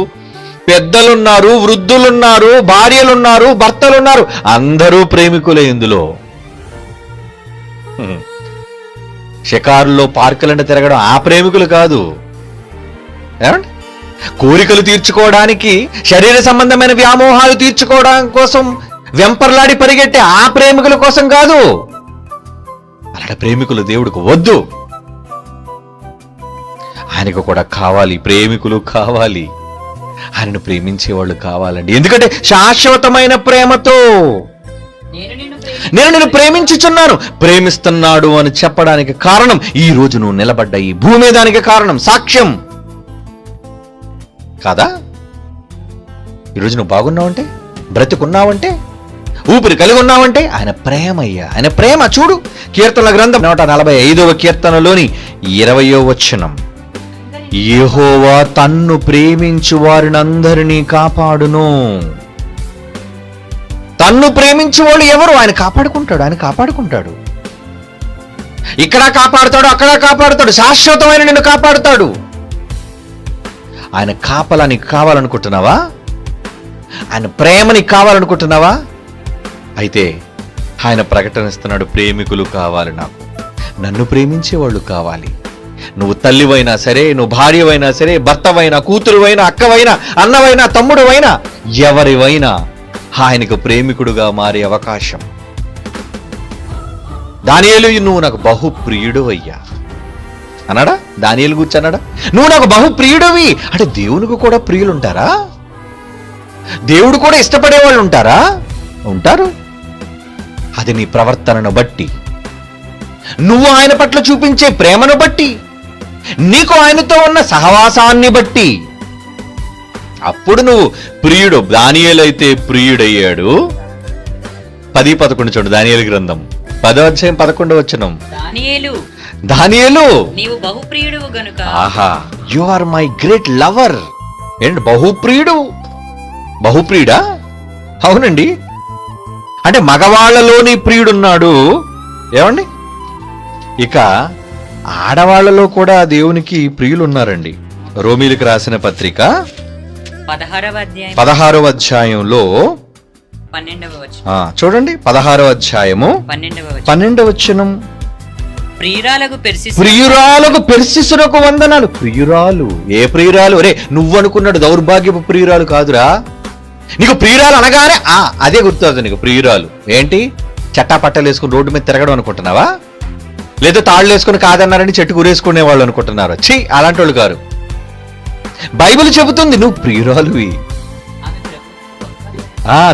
పెద్దలున్నారు, వృద్ధులున్నారు, భార్యలున్నారు, భర్తలున్నారు. అందరూ ప్రేమికులే ఇందులో. షికారులో పార్కులంటే తిరగడం ఆ ప్రేమికులు కాదు. ఏమండి? కోరికలు తీర్చుకోవడానికి, శరీర సంబంధమైన వ్యామోహాలు తీర్చుకోవడం కోసం వెంపర్లాడి పరిగెట్టే ఆ ప్రేమికుల కోసం కాదు. అలాంటి ప్రేమికులు దేవుడికి వద్దు. ఆయనకు కూడా కావాలి, ప్రేమికులు కావాలి, ఆయనను ప్రేమించేవాళ్ళు కావాలండి. ఎందుకంటే శాశ్వతమైన ప్రేమతో నేను నిన్ను ప్రేమించుచున్నాను, ప్రేమిస్తున్నాడు అని చెప్పడానికి కారణం ఈ రోజు నువ్వు నిలబడ్డ ఈ భూమి, దానికి కారణం సాక్ష్యం కాదా? ఈరోజు నువ్వు బాగున్నావంటే, బ్రతికున్నావంటే, ఊపిరి కలిగి ఉన్నావంటే ఆయన ప్రేమ అయ్యా, ఆయన ప్రేమ. చూడు కీర్తనల గ్రంథం 145వ కీర్తనలోని 20వ వచనం, యెహోవా తన్ను ప్రేమించు వారినందరినీ కాపాడును. తన్ను ప్రేమించు వాళ్ళు ఎవరు? ఆయన కాపాడుకుంటాడు, ఆయన కాపాడుకుంటాడు. ఇక్కడ కాపాడుతాడు, అక్కడ కాపాడుతాడు, శాశ్వతమైన నిన్ను కాపాడుతాడు. ఆయన కాపలా నీకు కావాలనుకుంటున్నావా? ఆయన ప్రేమ నీకు కావాలనుకుంటున్నావా? అయితే ఆయన ప్రకటనిస్తున్నాడు, ప్రేమికులు కావాలి నాకు, నన్ను ప్రేమించేవాళ్ళు కావాలి. నువ్వు తల్లివైనా సరే, నువ్వు భార్యవైనా సరే, భర్తవైనా, కూతురువైనా, అక్కవైనా, అన్నవైనా, తమ్ముడువైనా, ఎవరివైనా ఆయనకు ప్రేమికుడుగా మారే అవకాశం. దానియేలు, నువ్వు నాకు బహుప్రియుడు అయ్యా అన్నాడా? దానియేలు గురించి అన్నాడా? నువ్వు నాకు బహుప్రియుడివి అంటే దేవునికి కూడా ప్రియులు ఉంటారా? దేవుడు కూడా ఇష్టపడే వాళ్ళు ఉంటారా? ఉంటారు. అది నీ ప్రవర్తనను బట్టి, నువ్వు ఆయన పట్ల చూపించే ప్రేమను బట్టి, నీకు ఆయనతో ఉన్న సహవాసాన్ని బట్టి, అప్పుడు నువ్వు ప్రియుడు. దానియేలు అయితే ప్రియుడయ్యాడు. 10-11 చూడు, దానియేలు గ్రంథం 10వ అధ్యాయం 11వ వచనం. దానియేలు నీవు బహుప్రియుడు గనుక, ఆహా, you are my great lover. ఏంటి బహుప్రియుడు? బహుప్రియుడా? అవునండి. అంటే మగవాళ్లలోని ప్రియుడున్నాడు. ఏమండి? ఇక ఆడవాళ్లలో కూడా దేవునికి ప్రియులు ఉన్నారండి. రోమీలకు రాసిన పత్రిక 16వ అధ్యాయంలో 12వ వచనం చూడండి. 16వ అధ్యాయము 12వ వచనం, ప్రియురాలకు పెర్సిసునకు వందనాలు. ప్రియురాలు, ఏ ప్రియురాలు? రే, నువ్వు అనుకున్నాడు దౌర్భాగ్యపు ప్రియురాలు కాదురా. నీకు ప్రియురాలు అనగానే అదే గుర్తుంది నీకు. ప్రియురాలు ఏంటి? చట్టా పట్టలు వేసుకుని రోడ్డు మీద తిరగడం అనుకుంటున్నావా? లేదా తాళ్ళు వేసుకుని కాదన్నారని చెట్టు గురేసుకునే వాళ్ళు అనుకుంటున్నారు? ఛీ, అలాంటి వాళ్ళు కారు. బైబిల్ చెబుతుంది నువ్వు ప్రియురాలువి.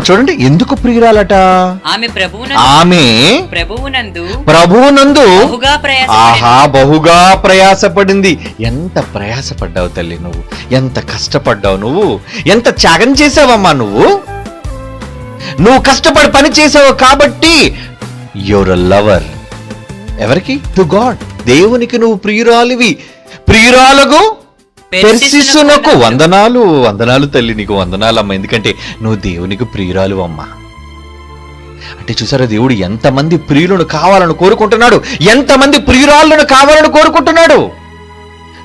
చూడండి, ఎందుకు ప్రియురాలట? ఆమె ప్రభువునందు బహుగా ప్రయాసపడింది. ఎంత ప్రయాసపడ్డావు తల్లి నువ్వు, ఎంత కష్టపడ్డావు నువ్వు, ఎంత త్యాగం చేసావమ్మా నువ్వు కష్టపడి పని చేసావు కాబట్టి యువర్ అ లవర్. ఎవరికి? టు గాడ్, దేవునికి నువ్వు ప్రియురాలివి. ప్రియురాలకు పెర్సిసునకు వందనాలు. వందనాలు తల్లి, నీకు వందనాలు అమ్మ, ఎందుకంటే నువ్వు దేవునికి ప్రియురాలు అమ్మా. అంటే చూసారా, దేవుడు ఎంతమంది ప్రియులను కావాలని కోరుకుంటున్నాడు, ఎంతమంది ప్రియురాళ్ళను కావాలని కోరుకుంటున్నాడు.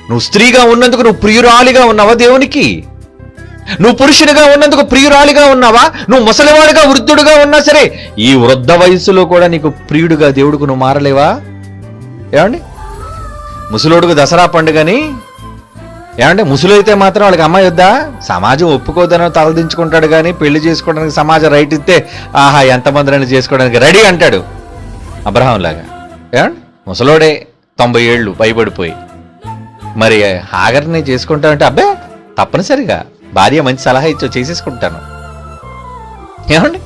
నువ్వు స్త్రీగా ఉన్నందుకు నువ్వు ప్రియురాలిగా ఉన్నావా దేవునికి? నువ్వు పురుషునిగా ఉన్నందుకు ప్రియురాలిగా ఉన్నావా? నువ్వు ముసలివాడిగా, వృద్ధుడుగా ఉన్నా సరే, ఈ వృద్ధ వయసులో కూడా నీకు ప్రియుడుగా దేవుడికి నువ్వు మారలేవా? ఏమండి? ముసలోడుకు దసరా పండుగని, ఏమంటే ముసలైతే మాత్రం వాళ్ళకి అమ్మాయి వద్దా? సమాజం ఒప్పుకోదని తలదించుకుంటాడు, కానీ పెళ్లి చేసుకోవడానికి సమాజం రైట్ ఇస్తే ఆహా ఎంతమందిని చేసుకోవడానికి రెడీ అంటాడు, అబ్రహాం లాగా. ఏమండి? ముసలోడే 90 ఏళ్ళు పైబడిపోయి మరి హాగర్ని చేసుకుంటానంటే అబ్బే తప్పనిసరిగా భార్య మంచి సలహా ఇచ్చో చేసేసుకుంటాను. ఏమండి?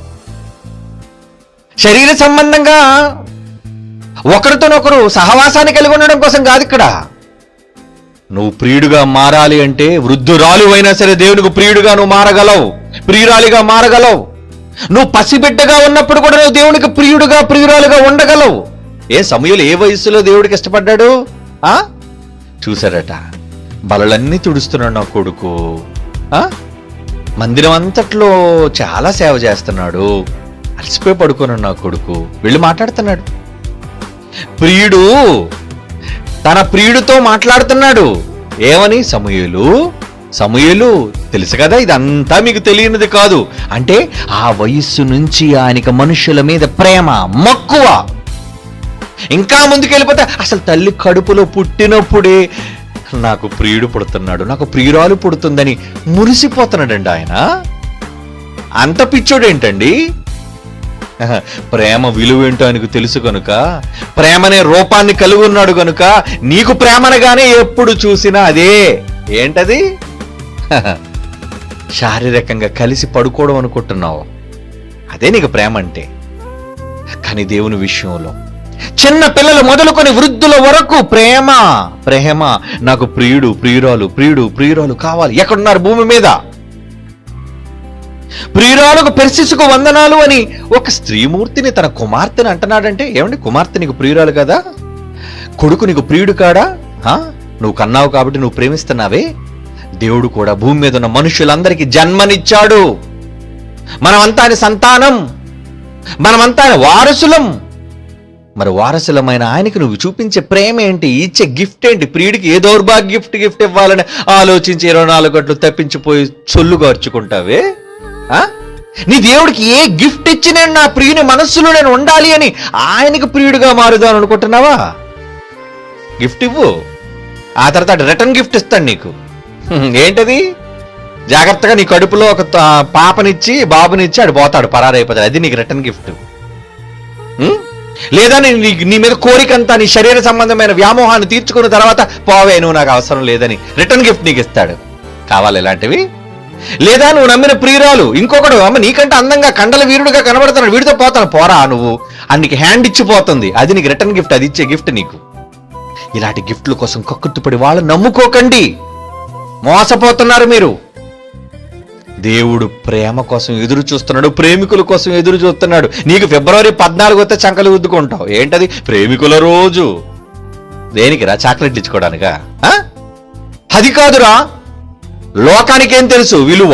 శరీర సంబంధంగా ఒకరితోనొకరు సహవాసాన్ని కలిగి ఉండడం కోసం కాదు ఇక్కడ. నువ్వు ప్రియుడుగా మారాలి అంటే వృద్ధురాలు అయినా సరే దేవునికి ప్రియుడుగా నువ్వు మారగలవు, ప్రియురాలిగా మారగలవు. నువ్వు పసిబిడ్డగా ఉన్నప్పుడు కూడా నువ్వు దేవునికి ప్రియుడుగా, ప్రియురాలుగా ఉండగలవు. సమూయేలు ఏ వయసులో దేవుడికి ఇష్టపడ్డాడు? చూశారట, బలలన్నీ తుడుస్తున్నాడు నా కొడుకు, మందిరం అంతట్లో చాలా సేవ చేస్తున్నాడు, అలసిపోయి పడుకున్నాడు నా కొడుకు, వెళ్ళి మాట్లాడుతున్నాడు. ప్రియుడు తన ప్రియుడితో మాట్లాడుతున్నాడు. ఏమని? సమూయేలు తెలుసు కదా, ఇదంతా మీకు తెలియనిది కాదు. అంటే ఆ వయస్సు నుంచి ఆయనకి మనుషుల మీద ప్రేమ, మక్కువ. ఇంకా ముందుకెళ్ళిపోతే అసలు తల్లి కడుపులో పుట్టినప్పుడే నాకు ప్రియుడు పుడుతున్నాడు, నాకు ప్రియురాలు పుడుతుందని మురిసిపోతున్నాడండి ఆయన. అంత పిచ్చోడేంటండి? ప్రేమ విలువ ఏంటో ఆయనకు తెలుసు కనుక, ప్రేమనే రూపాన్ని కలిగి ఉన్నాడు కనుక నీకు ప్రేమనగానే ఎప్పుడు చూసినా అదే ఏంటది? శారీరకంగా కలిసి పడుకోవడం అనుకుంటున్నావు, అదే నీకు ప్రేమ అంటే. కానీ దేవుని విషయంలో చిన్న పిల్లలు మొదలుకొని వృద్ధుల వరకు ప్రేమ ప్రేమ. నాకు ప్రియుడు ప్రియురాలు కావాలి. ఎక్కడున్నారు భూమి మీద? ప్రియురాలకు పెర్సిసుకు వందనాలు అని ఒక స్త్రీమూర్తిని తన కుమార్తెని అంటున్నాడంటే, ఏమండి కుమార్తె నీకు ప్రియురాలు కదా? కొడుకు నీకు ప్రియుడు కాడా? నువ్వు కన్నావు కాబట్టి నువ్వు ప్రేమిస్తున్నావే. దేవుడు కూడా భూమి మీద ఉన్న మనుషులందరికీ జన్మనిచ్చాడు. మనమంతా ఆయన సంతానం, మనమంతా ఆయన వారసులం. మరి వారసులమైన ఆయనకి నువ్వు చూపించే ప్రేమ ఏంటి? ఇచ్చే గిఫ్ట్ ఏంటి? ప్రియుడికి ఏ దౌర్భాగ్య గిఫ్ట్ ఇవ్వాలని ఆలోచించి 24 గంటలు తప్పించిపోయి చొల్లుగార్చుకుంటావే. నీ దేవుడికి ఏ గిఫ్ట్ ఇచ్చి నేను నా ప్రియుని మనస్సులో నేను ఉండాలి అని ఆయనకి ప్రియుడిగా మారుదాను అనుకుంటున్నావా? గిఫ్ట్ ఇవ్వు, ఆ తర్వాత రిటర్న్ గిఫ్ట్ ఇస్తాడు నీకు. ఏంటది? జాగ్రత్తగా నీ కడుపులో ఒక పాపనిచ్చి బాబునిచ్చి ఆడు పోతాడు, పరారైపోతాడు. అది నీకు రిటర్న్ గిఫ్ట్. లేదా నీ మీద కోరికంతా, నీ శరీర సంబంధమైన వ్యామోహాన్ని తీర్చుకున్న తర్వాత పోవే, నువ్వు నాకు అవసరం లేదని రిటర్న్ గిఫ్ట్ నీకు ఇస్తాడు. కావాలి ఇలాంటివి? లేదా నువ్వు నమ్మిన ప్రియురాలు ఇంకొకడు, అమ్మ నీకంటే అందంగా కండల వీరుడుగా కనబడుతున్నాడు, వీడితో పోతాను, పోరా నువ్వు అని నీకు హ్యాండ్ ఇచ్చిపోతుంది. అది నీకు రిటర్న్ గిఫ్ట్, అది ఇచ్చే గిఫ్ట్ నీకు. ఇలాంటి గిఫ్ట్ల కోసం కక్కుర్తిపడి వాళ్ళు నమ్ముకోకండి, మోసపోతున్నారు మీరు. దేవుడు ప్రేమ కోసం ఎదురు చూస్తున్నాడు, ప్రేమికుల కోసం ఎదురు చూస్తున్నాడు. నీకు ఫిబ్రవరి 14 వస్తే చంకలు ఉద్దుకుంటావు. ఏంటది? ప్రేమికుల రోజు. దేనికిరా? చాక్లెట్ ఇచ్చుకోవడానికా? అది కాదురా. లోకానికేం తెలుసు విలువ?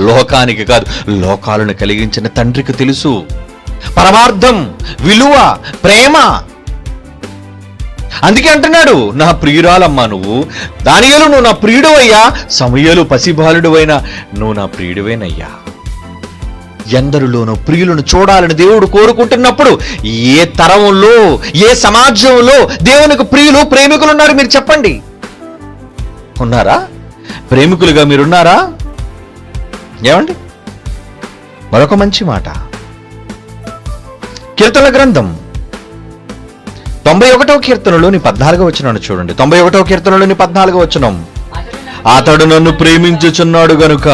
లోకానికి కాదు, లోకాలను కలిగించిన తండ్రికి తెలుసు పరమార్థం, విలువ, ప్రేమ. అందుకే అంటున్నాడు, నా ప్రియురాలమ్మా నువ్వు. దానియేలు నువ్వు నా ప్రియుడు అయ్యా. సమూయేలు పసిబాలుడు అయినా నువ్వు నా ప్రియుడివేనయ్యా. ఎందరిలోనూ ప్రియులను చూడాలని దేవుడు కోరుకుంటున్నప్పుడు ఏ తరంలో, ఏ సమాజంలో దేవునికి ప్రియులు, ప్రేమికులు ఉన్నారు? మీరు చెప్పండి. ఉన్నారా? ప్రేమికులుగా మీరున్నారా? ఏమండి? మరొక మంచి మాట, కీర్తనల గ్రంథం 91వ కీర్తనలోని 14వ వచనం చూడండి. 91వ కీర్తనలోని 14వ వచనం, అతడు నన్ను ప్రేమించుచున్నాడు గనుక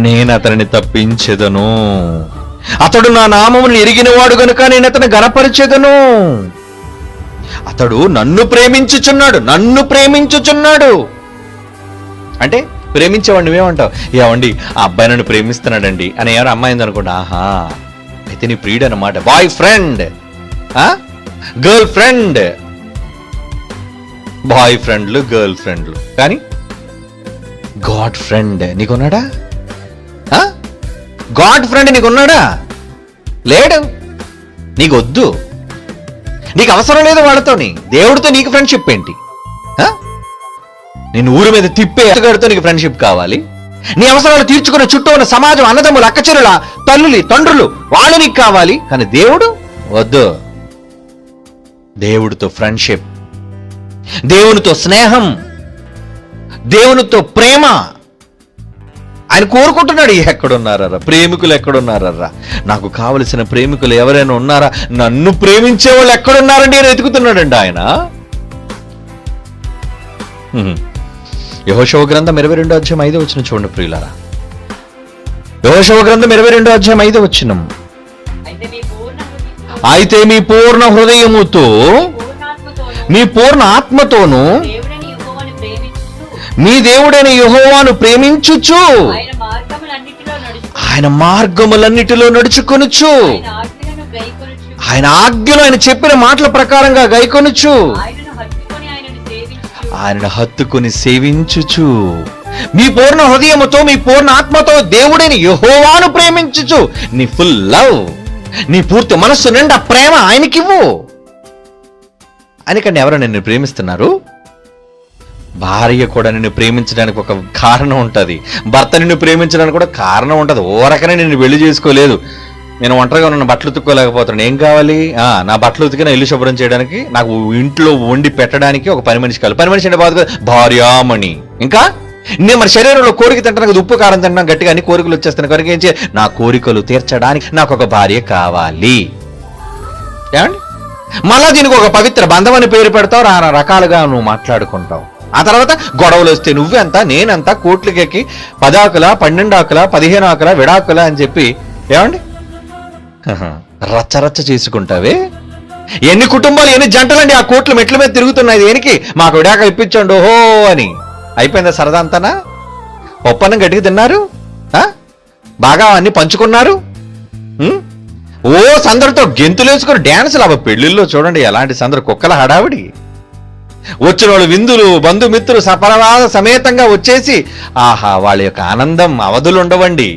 నేను అతనిని తప్పించెదను. అతడు నా నామమును ఎరిగినవాడు గనుక నేను అతని గణపరిచెదను. అతడు నన్ను ప్రేమించుచున్నాడు. అంటే ప్రేమించేవాడు నువ్వేమంటావు? ఏమండి ఆ అబ్బాయి నన్ను ప్రేమిస్తున్నాడండి అని ఎవరు అమ్మాయింది అనుకోండి, ఆహా అయితే నీ ప్రియుడు అన్నమాట. బాయ్ ఫ్రెండ్, గర్ల్ ఫ్రెండ్, బాయ్ ఫ్రెండ్లు, గర్ల్ ఫ్రెండ్లు. కానీ గాడ్ ఫ్రెండ్ నీకున్నాడా? గాడ్ ఫ్రెండ్ నీకున్నాడా? లేడు. నీకు వద్దు, నీకు అవసరం లేదు వాళ్ళతోని. దేవుడితో నీకు ఫ్రెండ్షిప్ ఏంటి? నేను ఊరి మీద తిప్పే అతగాడితో నీకు ఫ్రెండ్షిప్ కావాలి? నీ అవసరాలు తీర్చుకున్న చుట్టూ ఉన్న సమాజం, అన్నదమ్ములు, అక్కచెరుల, తల్లులు, తండ్రులు, వాళ్ళు నీకు కావాలి. కానీ దేవుడు వద్దు. దేవుడితో ఫ్రెండ్షిప్, దేవునితో స్నేహం, దేవునితో ప్రేమ ఆయన కోరుకుంటున్నాడు. ఎక్కడున్నారా ప్రేమికులు? ఎక్కడున్నారా? నాకు కావలసిన ప్రేమికులు ఎవరైనా ఉన్నారా? నన్ను ప్రేమించే వాళ్ళు ఎక్కడున్నారండి అని వెతుకుతున్నాడండి ఆయన. యెహోషువ గ్రంథం 22వ అధ్యాయం 5వ వచనం చూడండి ప్రియులారా. యెహోషువ గ్రంథం 22వ అధ్యాయం 5వ వచనం, అయితే మీ పూర్ణ హృదయముతో, మీ పూర్ణ ఆత్మతోను మీ దేవుడైన యెహోవాను ప్రేమించుచు ఆయన మార్గములన్నిటిలో నడుచుకొనుచు, ఆయన ఆజ్ఞలు, ఆయన చెప్పిన మాటల ప్రకారంగా గైకొనుచు, ఆయనను హత్తుకొని సేవించుచు, మీ పూర్ణ హృదయముతో, మీ పూర్ణ ఆత్మతో దేవుడైన యెహోవాను ప్రేమించుచు. నీ ఫుల్ లవ్, నీ పూర్తి మనస్సు నిండా ప్రేమ ఆయనకివ్వు. ఆయనకంటే ఎవరు నిన్ను ప్రేమిస్తున్నారు? భార్య కూడా నిన్ను ప్రేమించడానికి ఒక కారణం ఉంటుంది, భర్త నిన్ను ప్రేమించడానికి కూడా కారణం ఉంటుంది. ఓరకనే నిన్ను పెళ్లి చేసుకోలేదు. నేను ఒంటరిగా ఉన్న బట్టలు ఉతుక్కోలేకపోతున్నాను, ఏం కావాలి? నా బట్టలు ఉతికి నా ఇల్లు శుభ్రం చేయడానికి, నాకు ఇంట్లో వండి పెట్టడానికి ఒక పని మనిషి కావాలి. పని మనిషి అంటే బాధ, భార్యామణి. ఇంకా నేను మరి శరీరంలో కోరిక తింటాను కదా, ఉప్పు కారం తింటాను గట్టిగా అన్ని కోరికలు వచ్చేస్తాను కనుక ఏం చేయాలి, నా కోరికలు తీర్చడానికి నాకు ఒక భార్య కావాలి. ఏమండి, మళ్ళా దీనికి ఒక పవిత్ర బంధం అని పేరు పెడతావు, నానా రకాలుగా నువ్వు మాట్లాడుకుంటావు. ఆ తర్వాత గొడవలు వస్తే నువ్వెంత నేనంత కోట్లకెక్కి 10 ఆకుల 12 ఆకుల 15 ఆకుల విడాకుల అని చెప్పి ఏమండి రచ్చరచ్చ చేసుకుంటావే. ఎన్ని కుటుంబాలు ఎన్ని జంటలండి ఆ కోట్ల మెట్ల మీద తిరుగుతున్నాయి దేనికి, మాకు విడాక ఇప్పించండి ఓహో అని. అయిపోయిందా సరదా అంతానా? ఒప్పన్నం గట్టిగా తిన్నారు, బాగా అన్ని పంచుకున్నారు, ఓ సందడితో గెంతులేసుకుని డ్యాన్సులు. అవ పెళ్లిల్లో చూడండి ఎలాంటి సందడి, కుక్కల హడావిడి. వచ్చిన వాళ్ళు విందులు బంధుమిత్రులు సపరవాద సమేతంగా వచ్చేసి ఆహా వాళ్ళ యొక్క ఆనందం అవధులు ఉండవండి.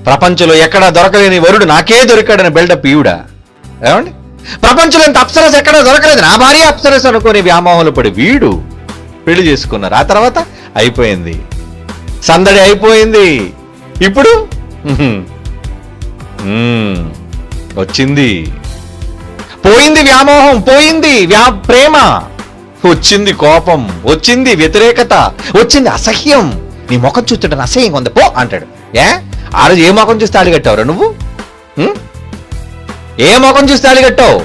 ప్రపంచంలో ఎక్కడా దొరకలేని వరుడు నాకే దొరికాడని బిల్డప్ ఈవిడ. ఏమండి, ప్రపంచంలో ఇంత అప్సరస్ ఎక్కడా దొరకలేదు, నా భార్య అప్సరస్ అనుకుని వ్యామోహంలో పడి వీడు పెళ్లి చేసుకున్నారు. ఆ తర్వాత అయిపోయింది, సందడి అయిపోయింది. ఇప్పుడు వచ్చింది, పోయింది వ్యామోహం, పోయింది ప్రేమ, వచ్చింది కోపం, వచ్చింది వ్యతిరేకత, వచ్చింది అసహ్యం. నీ ముఖం చూస్తుంటే అసహ్యం ఉంది పో అంటాడు. ఆ రోజు ఏ ముఖం చూసి తాళి కట్టావురా నువ్వు? ఏ ముఖం చూసి తాళి కట్టావు?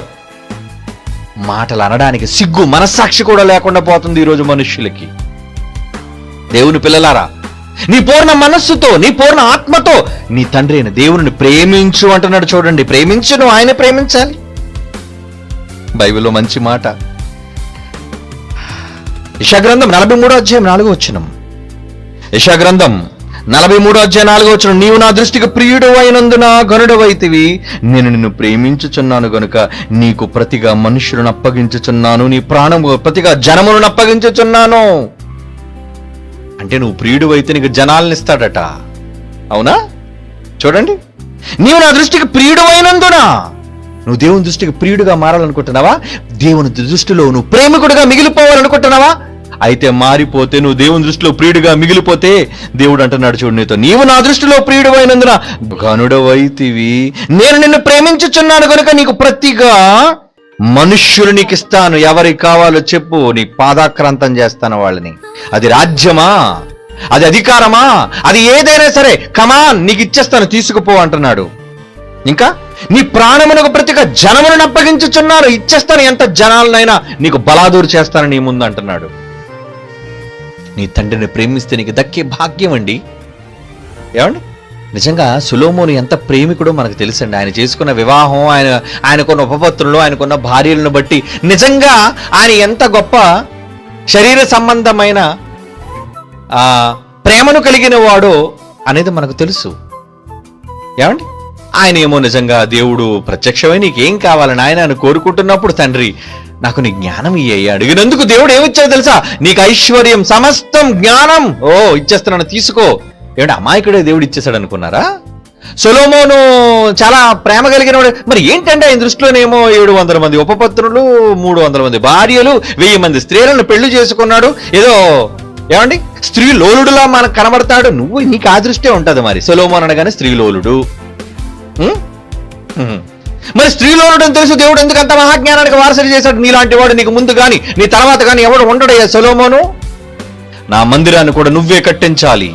మాటలు అనడానికి సిగ్గు మనస్సాక్షి కూడా లేకుండా పోతుంది ఈరోజు మనుష్యులకి. దేవుని పిల్లలారా, నీ పూర్ణ మనస్సుతో నీ పూర్ణ ఆత్మతో నీ తండ్రి అయిన దేవుని ప్రేమించు అంటున్నాడు. చూడండి, ప్రేమించును, ఆయనే ప్రేమించాలి. బైబిల్లో మంచి మాట, యెషయా గ్రంథం 43వ అధ్యాయం 4వ వచనం. యెషయా గ్రంథం 43వ అధ్యాయం 4వ వచనం. నీవు నా దృష్టికి ప్రియుడు అయినందున గనుడవైతివి, నేను నిన్ను ప్రేమించుచున్నాను గనుక నీకు ప్రతిగా మనుష్యులను అప్పగించుచున్నాను, నీ ప్రాణము ప్రతిగా జనములను అప్పగించుచున్నాను. అంటే నువ్వు ప్రియుడు అయితే నీకు జనాలను ఇస్తాడట. అవునా? చూడండి, నీవు నా దృష్టికి ప్రియుడు అయినందున, నువ్వు దేవుని దృష్టికి ప్రియుడుగా మారాలనుకుంటున్నావా? దేవుని దృష్టిలో నువ్వు ప్రేమికుడుగా మిగిలిపోవాలనుకుంటున్నావా? అయితే మారిపోతే, నువ్వు దేవుని దృష్టిలో ప్రియుడుగా మిగిలిపోతే దేవుడు అంటున్నాడు చూడు నీతో, నీవు నా దృష్టిలో ప్రియుడు అయినందున గనుడవైతివి, నేను నిన్ను ప్రేమించుచున్నాను కనుక నీకు ప్రతిగా మనుష్యులు నీకు ఇస్తాను. ఎవరికి కావాలో చెప్పు, నీ పాదాక్రాంతం చేస్తాను వాళ్ళని. అది రాజ్యమా, అది అధికారమా, అది ఏదైనా సరే కమాన్ నీకు ఇచ్చేస్తాను, తీసుకుపో అంటున్నాడు. ఇంకా నీ ప్రాణమునకు ప్రతిగా జనములను అప్పగించుచున్నారు, ఇచ్చేస్తాను, ఎంత జనాలనైనా నీకు బలాదూరు చేస్తాను నీ ముందు అంటున్నాడు. నీ తండ్రిని ప్రేమిస్తే నీకు దక్కే భాగ్యం అండి. ఏమండి, నిజంగా సొలొమోను ఎంత ప్రేమికుడో మనకు తెలుసండి. ఆయన చేసుకున్న వివాహం, ఆయనకున్న ఉపపత్రులు, ఆయనకున్న భార్యలను బట్టి నిజంగా ఆయన ఎంత గొప్ప శరీర సంబంధమైన ప్రేమను కలిగిన వాడో అనేది మనకు తెలుసు. ఏమండి, ఆయన ఏమో నిజంగా దేవుడు ప్రత్యక్షమై నీకేం కావాలని ఆయన కోరుకుంటున్నప్పుడు, తండ్రి నాకు నీ జ్ఞానం ఇయ్యి అడిగినందుకు దేవుడు ఏమిచ్చాడు తెలుసా? నీకు ఐశ్వర్యం, సమస్తం జ్ఞానం ఇచ్చేస్తున్నాను, తీసుకో. ఏమంటే అమాయకుడే దేవుడు ఇచ్చేసాడు అనుకున్నారా? సొలొమోను చాలా ప్రేమ కలిగిన వాడు. మరి ఏంటంటే ఆయన దృష్టిలోనేమో 700 మంది ఉపపత్నులు, 300 మంది భార్యలు, 1000 మంది స్త్రీలను పెళ్లి చేసుకున్నాడు. ఏదో ఏమండి స్త్రీ లోలుడులా మనకు కనబడతాడు. నీకు ఆ దృష్టే ఉంటది. మరి సొలొమోను అనగానే స్త్రీ లోలుడు. మరి స్త్రీలోనుడు అని తెలుసు, దేవుడు ఎందుకు అంత మహాజ్ఞానానికి వారసుడు చేశాడు? నీలాంటి వాడు నీకు ముందు గాని నీ తర్వాత గాని ఎవడు ఉండడయ్యా సొలొమోను? నా మందిరాన్ని కూడా నువ్వే కట్టించాలి.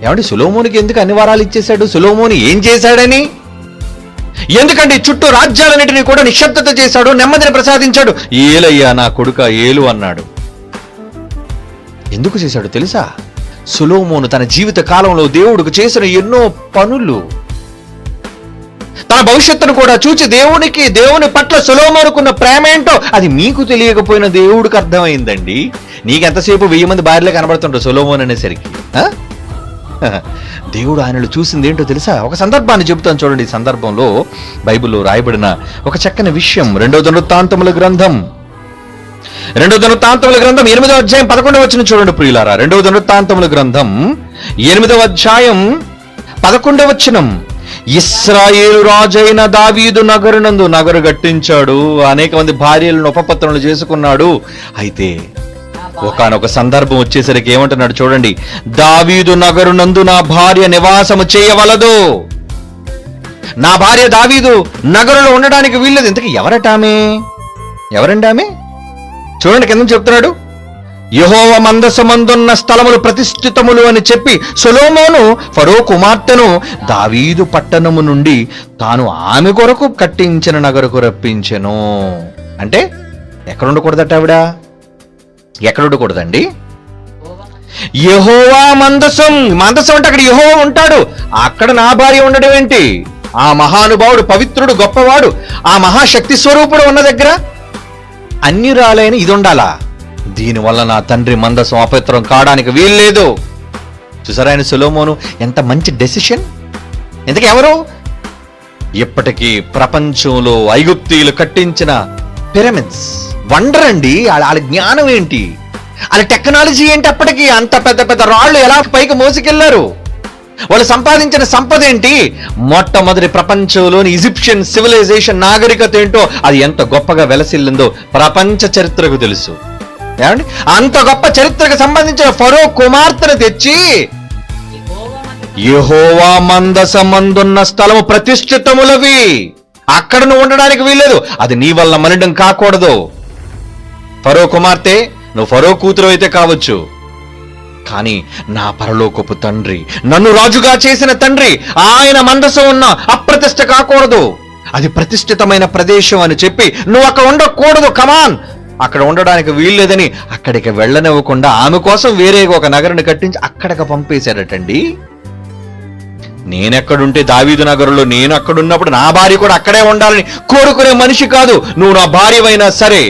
ఏమంటే సొలొమోనుకి ఎందుకు అన్ని వరాలు ఇచ్చేశాడు? సొలొమోను ఏం చేశాడని? ఎందుకంటే చుట్టూ రాజ్యాలన్నిటినీ కూడా నిశ్శబ్దత చేశాడు, నెమ్మదిని ప్రసాదించాడు. ఏలయ్యా నా కొడుక ఏలు అన్నాడు. ఎందుకు చేశాడు తెలుసా? సొలొమోను తన జీవిత కాలంలో దేవుడికి చేసిన ఎన్నో పనులు, తన భవిష్యత్తును కూడా చూచి దేవుని పట్ల సొలొమోనుకున్న ప్రేమ ఏంటో అది మీకు తెలియకపోయిన దేవుడికి అర్థమైందండి. నీకెంతసేపు 1000 మంది భార్యలే కనబడుతుంటారు సొలొమోను అనేసరికి. దేవుడు ఆయనలో చూసింది ఏంటో తెలుసా? ఒక సందర్భాన్ని చెబుతాను చూడండి. ఈ సందర్భంలో బైబిల్లో రాయబడిన ఒక చక్కని విషయం. 2వ దినవృత్తాంతముల గ్రంథం 8వ అధ్యాయం 11వ వచనం చూడండి ప్రియులారా. 2వ దినవృత్తాంతముల గ్రంథం 8వ అధ్యాయం 11వ వచనం. ఇశ్రాయేలు రాజైన దావీదు నగరు కట్టించాడు, అనేక మంది భార్యలను ఉపపత్నులు చేసుకున్నాడు. అయితే ఒకానొక సందర్భం వచ్చేసరికి ఏమంటున్నాడు చూడండి. దావీదు నగరునందు నా భార్య నివాసము చేయవలదు. నా భార్య దావీదు నగరులో ఉండడానికి వీల్లేదు. ఇంతకీ ఎవరండి ఆమె? చూడండి కింద చెప్తున్నాడు. యెహోవా మందసమందున్న స్థలములు ప్రతిష్ఠితములు అని చెప్పి సొలొమోను ఫరో కుమార్తెను దావీదు పట్టణము నుండి తాను ఆమె కొరకు కట్టించిన నగరకు రప్పించెను. అంటే ఎక్కడ ఉండకూడదట ఆవిడ? ఎక్కడ ఉండకూడదండి? యెహోవా మందసం. మందసం అంటే అక్కడ యెహోవా ఉంటాడు. అక్కడ నా భార్య ఉండడం ఏంటి? ఆ మహానుభావుడు, పవిత్రుడు, గొప్పవాడు, ఆ మహాశక్తి స్వరూపుడు ఉన్న దగ్గర అన్యురాలైన ఇది ఉండాలా? దీనివల్ల నా తండ్రి మందసం అపవిత్రం కావడానికి వీల్లేదు. చూసారా ఆయన సొలొమోను ఎంత మంచి డెసిషన్. ఎందుకు ఎవరు? ఇప్పటికీ ప్రపంచంలో ఐగుప్తీయులు కట్టించిన పిరమిడ్స్ వండర్ అండి. వాళ్ళ జ్ఞానం ఏంటి, వాళ్ళ టెక్నాలజీ ఏంటి? అప్పటికి అంత పెద్ద పెద్ద రాళ్ళు ఎలా పైకి మోసుకెళ్లారు? వాళ్ళు సంపాదించిన సంపద ఏంటి? మొట్టమొదటి ప్రపంచంలోని ఈజిప్షియన్ సివిలైజేషన్ నాగరికత ఏంటో అది ఎంత గొప్పగా వెలసిల్లిందో ప్రపంచ చరిత్రకు తెలుసు. ఏమండి? అంత గొప్ప చరిత్రకు సంబంధించిన ఫరో కుమార్తెను తెచ్చి యెహోవా మందసమందున్న స్థలము ప్రతిష్ఠితములవి, అక్కడ నువ్వు ఉండడానికి వీల్లేదు. అది నీ వల్ల మలినం కాకూడదు. ఫరో కుమార్తె, నువ్వు ఫరో కూతురు అయితే కావచ్చు, కానీ నా పరలోకపు తండ్రి, నన్ను రాజుగా చేసిన తండ్రి, ఆయన మందసం ఉన్న అప్రతిష్ఠ కాకూడదు. అది ప్రతిష్ఠితమైన ప్రదేశం అని చెప్పి నువ్వు అక్కడ ఉండకూడదు. కమాన్, అక్కడ ఉండడానికి వీల్లేదని అక్కడికి వెళ్ళనివ్వకుండా ఆమె కోసం వేరే ఒక నగరాన్ని కట్టించి అక్కడికి పంపేశాడటండి. నేనెక్కడుంటే దావీదు నగరంలో నేను అక్కడున్నప్పుడు నా భార్య కూడా అక్కడే ఉండాలని కోరుకునే మనిషి కాదు నువ్వు. నా భార్యవైనా సరే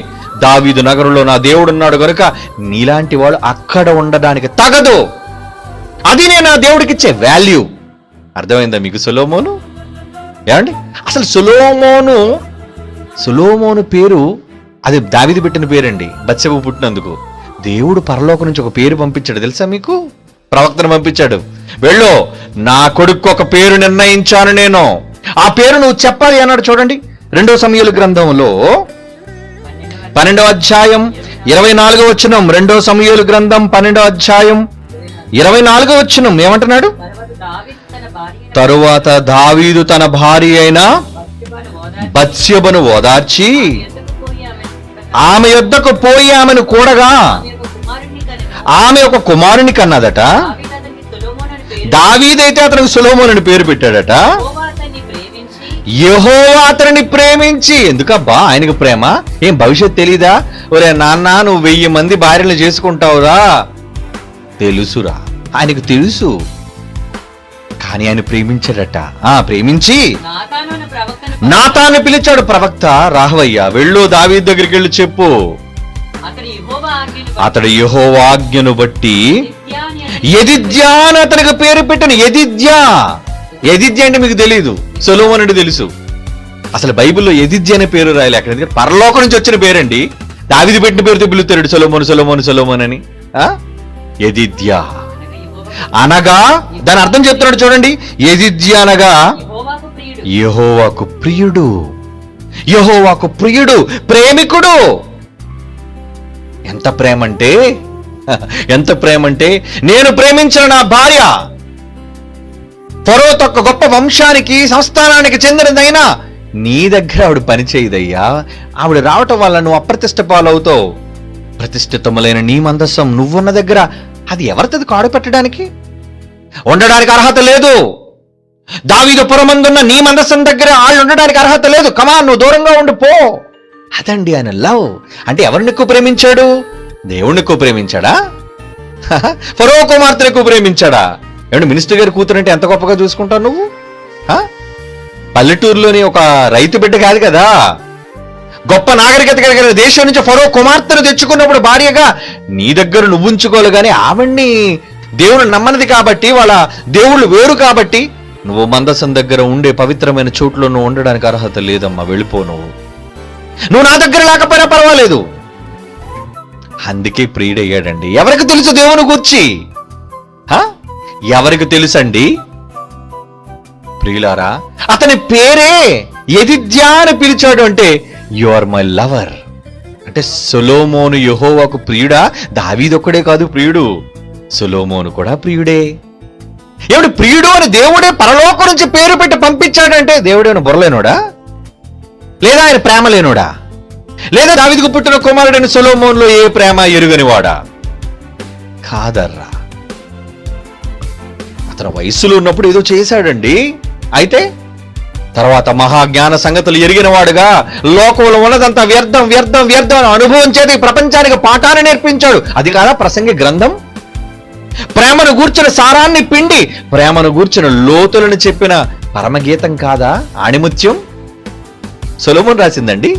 దావీదు నగరంలో నా దేవుడున్నాడు గనుక నీలాంటి వాడు అక్కడ ఉండడానికి తగదు. అది నేను నా దేవుడికి ఇచ్చే వాల్యూ. అర్థమైందా మీకు సొలొమోను? ఏమండి? అసలు సొలొమోను పేరు అది దావీదు పెట్టిన పేరండి. బత్షెబ పుట్టినందుకు దేవుడు పరలోకం నుంచి ఒక పేరు పంపించాడు తెలుసా మీకు? ప్రవక్తను పంపించాడు. వెళ్ళు, నా కొడుకు ఒక పేరు నిర్ణయించాను నేను, ఆ పేరు నువ్వు చెప్పాలి అన్నాడు. చూడండి 2 సమూయేలు గ్రంథంలో 12వ అధ్యాయం 24వ వచనం. 2 సమూయేలు గ్రంథం 12వ అధ్యాయం 24వ వచనం ఏమంటున్నాడు? తరువాత దావీదు తన భార్య అయిన బత్షెబను ఓదార్చి ఆమె యొద్దకు పోయి ఆమెను కూడగా ఆమె ఒక కుమారుని కన్నదట. దావీదైతే అతనికి సొలొమోను అని పేరు పెట్టాడట. యెహోవా అతనిని ప్రేమించి. ఎందుకబ్బా ఆయనకు ప్రేమ? ఏం భవిష్యత్ తెలీదా? ఒరే నాన్న, నువ్వు 1000 మంది భార్యలు చేసుకుంటావురా, తెలుసురా, ఆయనకు తెలుసు. కానీ ఆయన ప్రేమించాడట. ప్రేమించి నాతాను పిలిచాడు. ప్రవక్త, రాహవయ్యా, వెళ్ళు దావీదు దగ్గరికి వెళ్ళి చెప్పు, అతడు యెహోవా ఆజ్ఞను బట్టి యెదిద్యా అని అతనికి పేరు పెట్టాను. యెదిద్యా అంటే మీకు తెలీదు, సొలొమోనుడు తెలుసు. అసలు బైబిల్లో యెదిద్యా అనే పేరు రాయలే అక్కడ. పరలోకం నుంచి వచ్చిన పేరండి. దావీదు పెట్టిన పేరుతో పిలుస్తాడు సొలొమోను అని. యెదిద్యా అనగా దాని అర్థం చెప్తున్నాడు చూడండి. యెదిద్యా అనగా యెహోవాకు ప్రియుడు. యెహోవాకు ప్రియుడు, ప్రేమికుడు. ఎంత ప్రేమంటే నేను ప్రేమించిన నా భార్య ఫరో తొక్క గొప్ప వంశానికి సంస్థానానికి చెందినదైనా నీ దగ్గర ఆవిడ పనిచేయదయ్యా. ఆవిడ రావటం వల్ల నువ్వు అప్రతిష్ట పాలవుతావు. ప్రతిష్ఠితములైన నీ మందసం నువ్వున్న దగ్గర అది ఎవరిది కాడు పెట్టడానికి? ఉండడానికి అర్హత లేదు. దావీదు పురమందున్న నీ మందసం దగ్గర వాళ్ళు ఉండడానికి అర్హత లేదు. కమాన్, నువ్వు దూరంగా ఉండిపో. అదండి ఆయన లవ్. అంటే ఎవరిని ఎక్కువ ప్రేమించాడు? దేవుణ్ణి ఎక్కువ ప్రేమించాడా? ఫరో కుమార్తెను ఎక్కువ ప్రేమించాడా? ఏమంటే మినిస్టర్ గారి కూతురంటే ఎంత గొప్పగా చూసుకుంటావు నువ్వు? పల్లెటూరులోని ఒక రైతు బిడ్డ కాదు కదా, గొప్ప నాగరికత కలిగిన దేశం నుంచి ఫరో కుమార్తెను తెచ్చుకున్నప్పుడు భార్యగా నీ దగ్గర నువ్వు ఉంచుకోవాలి. కానీ ఆవిడ్ని దేవుడు నమ్మనిది కాబట్టి, వాళ్ళ దేవుళ్ళు వేరు కాబట్టి నువ్వు మందసం దగ్గర ఉండే పవిత్రమైన చోట్లో నువ్వు ఉండడానికి అర్హత లేదమ్మా, వెళ్ళిపో. నువ్వు నా దగ్గర లేకపోయినా పర్వాలేదు. అందుకే ప్రియుడయ్యాడండి. ఎవరికి తెలుసు దేవుని గూర్చి? ఎవరికి తెలుసండి ప్రియులారా? అతని పేరే యెదిద్యా అని పిలిచాడు. అంటే యు ఆర్ మై లవర్. అంటే సొలొమోను యెహోవాకు ప్రియుడా? దావీదొక్కడే కాదు ప్రియుడు, సొలొమోను కూడా ప్రియుడే. ఏమిటి ప్రియుడు అని దేవుడే పరలోకం నుంచి పేరు పెట్టి పంపించాడంటే దేవుడేమైనా బుర్రలేనోడా? లేదా ఆయన ప్రేమ లేనోడా? లేదా దావీదుకు పుట్టిన కుమారుడైన సొలొమోనులో ఏ ప్రేమ ఎరుగనివాడా? కాదర్రా. అతను వయస్సులో ఉన్నప్పుడు ఏదో చేశాడండి. అయితే తర్వాత మహాజ్ఞాన సంగతులు ఎరిగిన వాడుగా లోకంలో ఉన్నదంతా వ్యర్థం వ్యర్థం వ్యర్థం అని అనుభవం చేతి ప్రపంచానికి పాఠాన్ని నేర్పించాడు. అది కాదా ప్రసంగి గ్రంథం? ప్రేమను గూర్చిన సారాన్ని పిండి ప్రేమను గూర్చిన లోతులను చెప్పిన పరమగీతం కాదా ఆణిముత్యం? సొలొమోను రాసిందండి.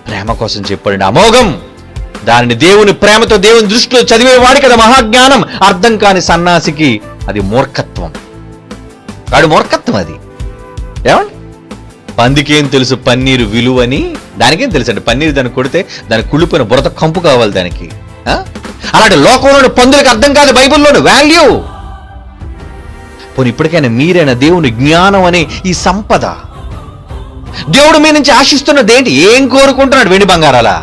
ప్రేమ కోసం చెప్పండి అమోఘం. దానిని దేవుని ప్రేమతో దేవుని దృష్టిలో చదివేవాడి కదా మహాజ్ఞానం. అర్థం కాని సన్నాసికి అది మూర్ఖత్వం. వాడు మూర్ఖత్వం అది. ఏమండి? పందికేం తెలుసు పన్నీరు విలువని? దానికేం తెలుసు అండి పన్నీరు దాన్ని కొడితే దాని కుళ్ళిపోయిన బురద కంపు కావాలి దానికి. అలాంటి లోకంలోని పందులకు అర్థం కాదు బైబిల్లోని వాల్యూ. పోనీ ఇప్పటికైనా మీరైనా దేవుని జ్ఞానం అనే ఈ సంపద దేవుడు మీ నుంచి ఆశిస్తున్నది ఏంటి? ఏం కోరుకుంటున్నాడు? వెండి బంగారాలా?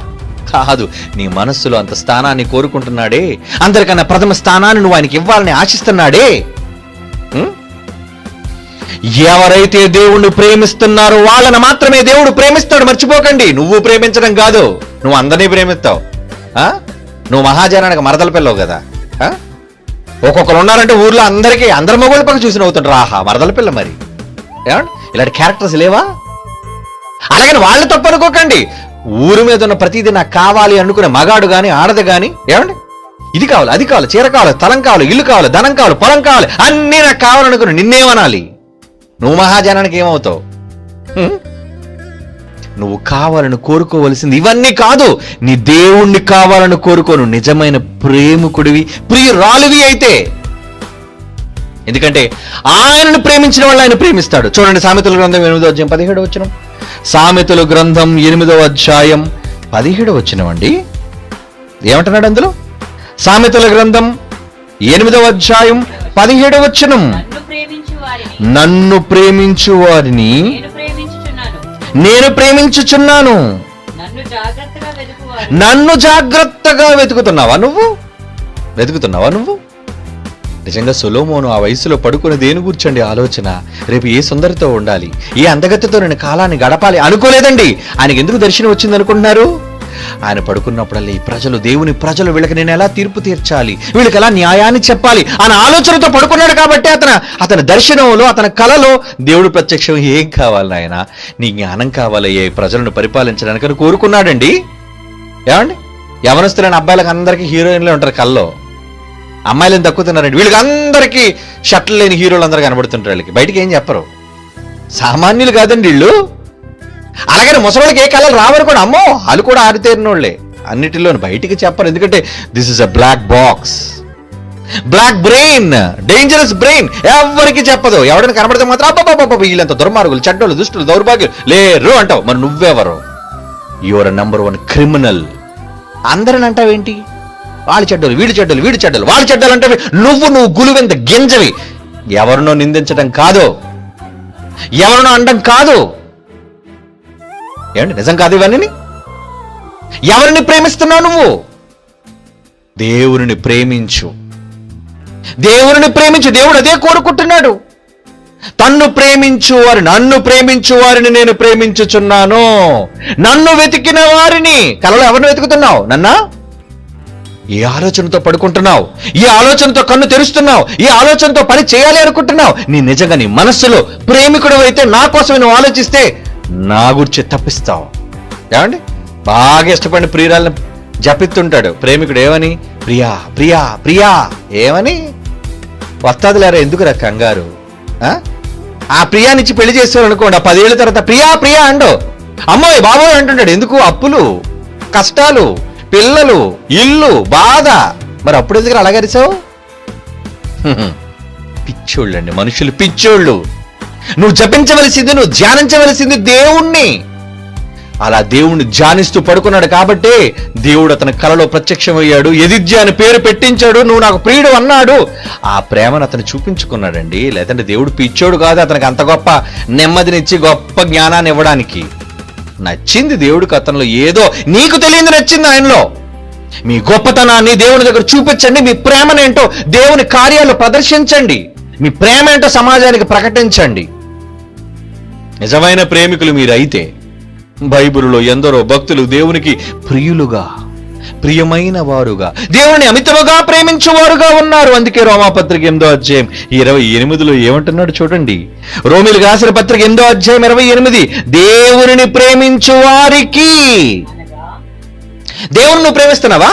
కాదు, నీ మనస్సులో అంత స్థానాన్ని కోరుకుంటున్నాడే. అందరికన్నా ప్రథమ స్థానాన్ని నువ్వు ఆయనకి ఇవ్వాలని ఆశిస్తున్నాడే. ఎవరైతే దేవుణ్ణి ప్రేమిస్తున్నారో వాళ్ళని మాత్రమే దేవుడు ప్రేమిస్తాడు. మర్చిపోకండి. నువ్వు ప్రేమించడం కాదు, నువ్వు అందరినీ ప్రేమిస్తావు. నువ్వు మహాజనానికి మరదల పిల్లవు కదా. ఒక్కొక్కరు ఉన్నారంటే ఊర్లో అందరి మొగోళ్ళ పక్క చూసి నవ్వుతుంటారు. ఆహా మరదల పిల్ల. మరి ఏమండి ఇలాంటి క్యారెక్టర్స్ లేవా? అలాగని వాళ్ళు తప్పు అనుకోకండి. ఊరి మీద ఉన్న ప్రతిదీ నాకు కావాలి అనుకునే మగాడు గాని ఆడది గాని ఏమండి ఇది కావాలి, అది కావాలి, చీర కావాలి, స్థలం కావాలి, ఇల్లు కావాలి, ధనం కావాలి, పొలం కావాలి, అన్నీ నాకు కావాలనుకుని నిన్నేమనాలి? నువ్వు మహాజనానికి ఏమవుతావు? నువ్వు కావాలని కోరుకోవలసింది ఇవన్నీ కాదు, నీ దేవుణ్ణి కావాలని కోరుకోను. నిజమైన ప్రేమికుడివి ప్రియురాలివి అయితే. ఎందుకంటే ఆయనను ప్రేమించిన వాళ్ళు ఆయన ప్రేమిస్తాడు. చూడండి సామెతల గ్రంథం 8వ అధ్యాయం 17వ వచనం. సామెతల గ్రంథం 8వ అధ్యాయం 17వ వచనం అండి. ఏమంటున్నాడు అందులో? సామెతల గ్రంథం 8వ అధ్యాయం 17వ వచనం. నన్ను ప్రేమించు వారిని నేను ప్రేమించుచున్నాను. నన్ను జాగ్రత్తగా వెతుకుతున్నావా నువ్వు? నిజంగా సొలొమోను ఆ వయసులో పడుకుని దేని కూర్చోండి ఆలోచన. రేపు ఏ సుందరితో ఉండాలి, ఏ అందగత్తెతో నేను కాలాన్ని గడపాలి అనుకోలేదండి. ఆయనకి ఎందుకు దర్శనం వచ్చింది అనుకుంటున్నారు? ఆయన పడుకున్నప్పుడల్లా ఈ దేవుని ప్రజలు వీళ్ళకి నేను ఎలా తీర్పు తీర్చాలి, వీళ్ళకి ఎలా న్యాయాన్ని చెప్పాలి అనే ఆలోచనతో పడుకున్నాడు. కాబట్టి అతని దర్శనంలో అతని కలలో దేవుడు ప్రత్యక్షం ఏం కావాలి ఆయన, నీ జ్ఞానం కావాలయ్యే ప్రజలను పరిపాలించడానికి అని కోరుకున్నాడండి. ఏమండి యవనస్తులైన అబ్బాయిలకు అందరికీ హీరోయిన్లే ఉంటారు కల్లో. అమ్మాయిలను తక్కుతున్నారండి. వీళ్ళకి అందరికీ షర్ట్లు లేని హీరోలు అందరూ కనబడుతుంటారు. వీళ్ళకి బయటికి ఏం చెప్పరు. సామాన్యులు కాదండి వీళ్ళు. అలాగని ముసలికి ఏ కళలు రావని కూడా అమ్మో వాళ్ళు కూడా ఆరితేరినోళ్లే. అన్నిటిలో బయటికి చెప్పరు. ఎందుకంటే this is a black box, black brain, dangerous brain. ఎవరికి చెప్పదు. ఎవరైనా కనబడితే మాత్రం అబ్బా వీళ్ళంత దుర్మార్గులు, చెడ్డోళ్ళు, దుష్టులు, దౌర్భాగ్యులు లేరు అంటావు. మరి నువ్వెవరు? Your number 1 criminal. అందరిని అంటావేంటి? వాళ్ళు చెడ్డలు, వీళ్ళు చెడ్డలు, వీడు చెడ్డలు, వాళ్ళు చెడ్డలు అంటే నువ్వు గులువెంత గింజవి. ఎవరినో నిందించడం కాదు, ఎవరినో అనడం కాదు. ఏమండి నిజం కాదు ఇవన్నీ? ఎవరిని ప్రేమిస్తున్నావు నువ్వు? దేవుని ప్రేమించు. దేవుడు అదే కోరుకుంటున్నాడు. నన్ను ప్రేమించు వారిని నేను ప్రేమించుచున్నాను. నన్ను వెతికిన వారిని. కలలో ఎవరిని వెతుకుతున్నావు? నన్నా? ఏ ఆలోచనతో పడుకుంటున్నావు? ఏ ఆలోచనతో కన్ను తెరుస్తున్నావు? ఏ ఆలోచనతో పని చేయాలి అనుకుంటున్నావు? నిజంగా నీ మనస్సులో ప్రేమికుడు అయితే నా కోసం నువ్వు ఆలోచిస్తే నా గురించి తప్పిస్తావు. ఏమండి బాగా ఇష్టపడిన ప్రియురాలను జపిస్తుంటాడు ప్రేమికుడు. ఏమని? ప్రియా ప్రియా ప్రియా. ఏమని వస్తాది లేరా? ఎందుకురా కంగారు? ఆ ప్రియానిచ్చి పెళ్లి చేస్తారు అనుకోండి, ఆ 10 ఏళ్ళ తర్వాత ప్రియా ప్రియా అండో అమ్మోయ్ బాబోయ్ అంటుంటాడు. ఎందుకు? అప్పులు, కష్టాలు, పిల్లలు, ఇల్లు, బాధ. మరి అప్పుడు ఎందుకు అలాగరిసావు? పిచ్చోళ్ళండి మనుషులు, పిచ్చోళ్ళు. నువ్వు జపించవలసింది, నువ్వు ధ్యానించవలసింది దేవుణ్ణి. అలా దేవుణ్ణి ధ్యానిస్తూ పడుకున్నాడు కాబట్టి దేవుడు అతని కలలో ప్రత్యక్షమయ్యాడు. యెదిద్యా అని పేరు పెట్టించాడు. నువ్వు నాకు ప్రియుడు అన్నాడు. ఆ ప్రేమను అతను చూపించుకున్నాడండి. లేదంటే దేవుడు పిచ్చోడు కాదు అతనికి అంత గొప్ప నెమ్మదినిచ్చి గొప్ప జ్ఞానాన్ని ఇవ్వడానికి. నచ్చింది దేవుడికి అతనిలో. ఏదో నీకు తెలియదు నచ్చింది ఆయనలో. మీ గొప్పతనాన్ని దేవుని దగ్గర చూపించండి. మీ ప్రేమనేంటో దేవుని కార్యాలు ప్రదర్శించండి. మీ ప్రేమ ఏంటో సమాజానికి ప్రకటించండి. నిజమైన ప్రేమికులు మీరైతే బైబిలులో ఎందరో భక్తులు దేవునికి ప్రియులుగా ప్రియమైన వారుగా, దేవుని అమితముగా ప్రేమించువారుగా ఉన్నారు. అందుకే రోమాపత్రిక 8వ అధ్యాయం 28లో ఏమంటున్నాడు చూడండి. రోమిలకు రాసిన పత్రిక 8వ అధ్యాయం 28, దేవుని ప్రేమించు వారికి. అనగా దేవుని నువ్వు ప్రేమిస్తున్నావా?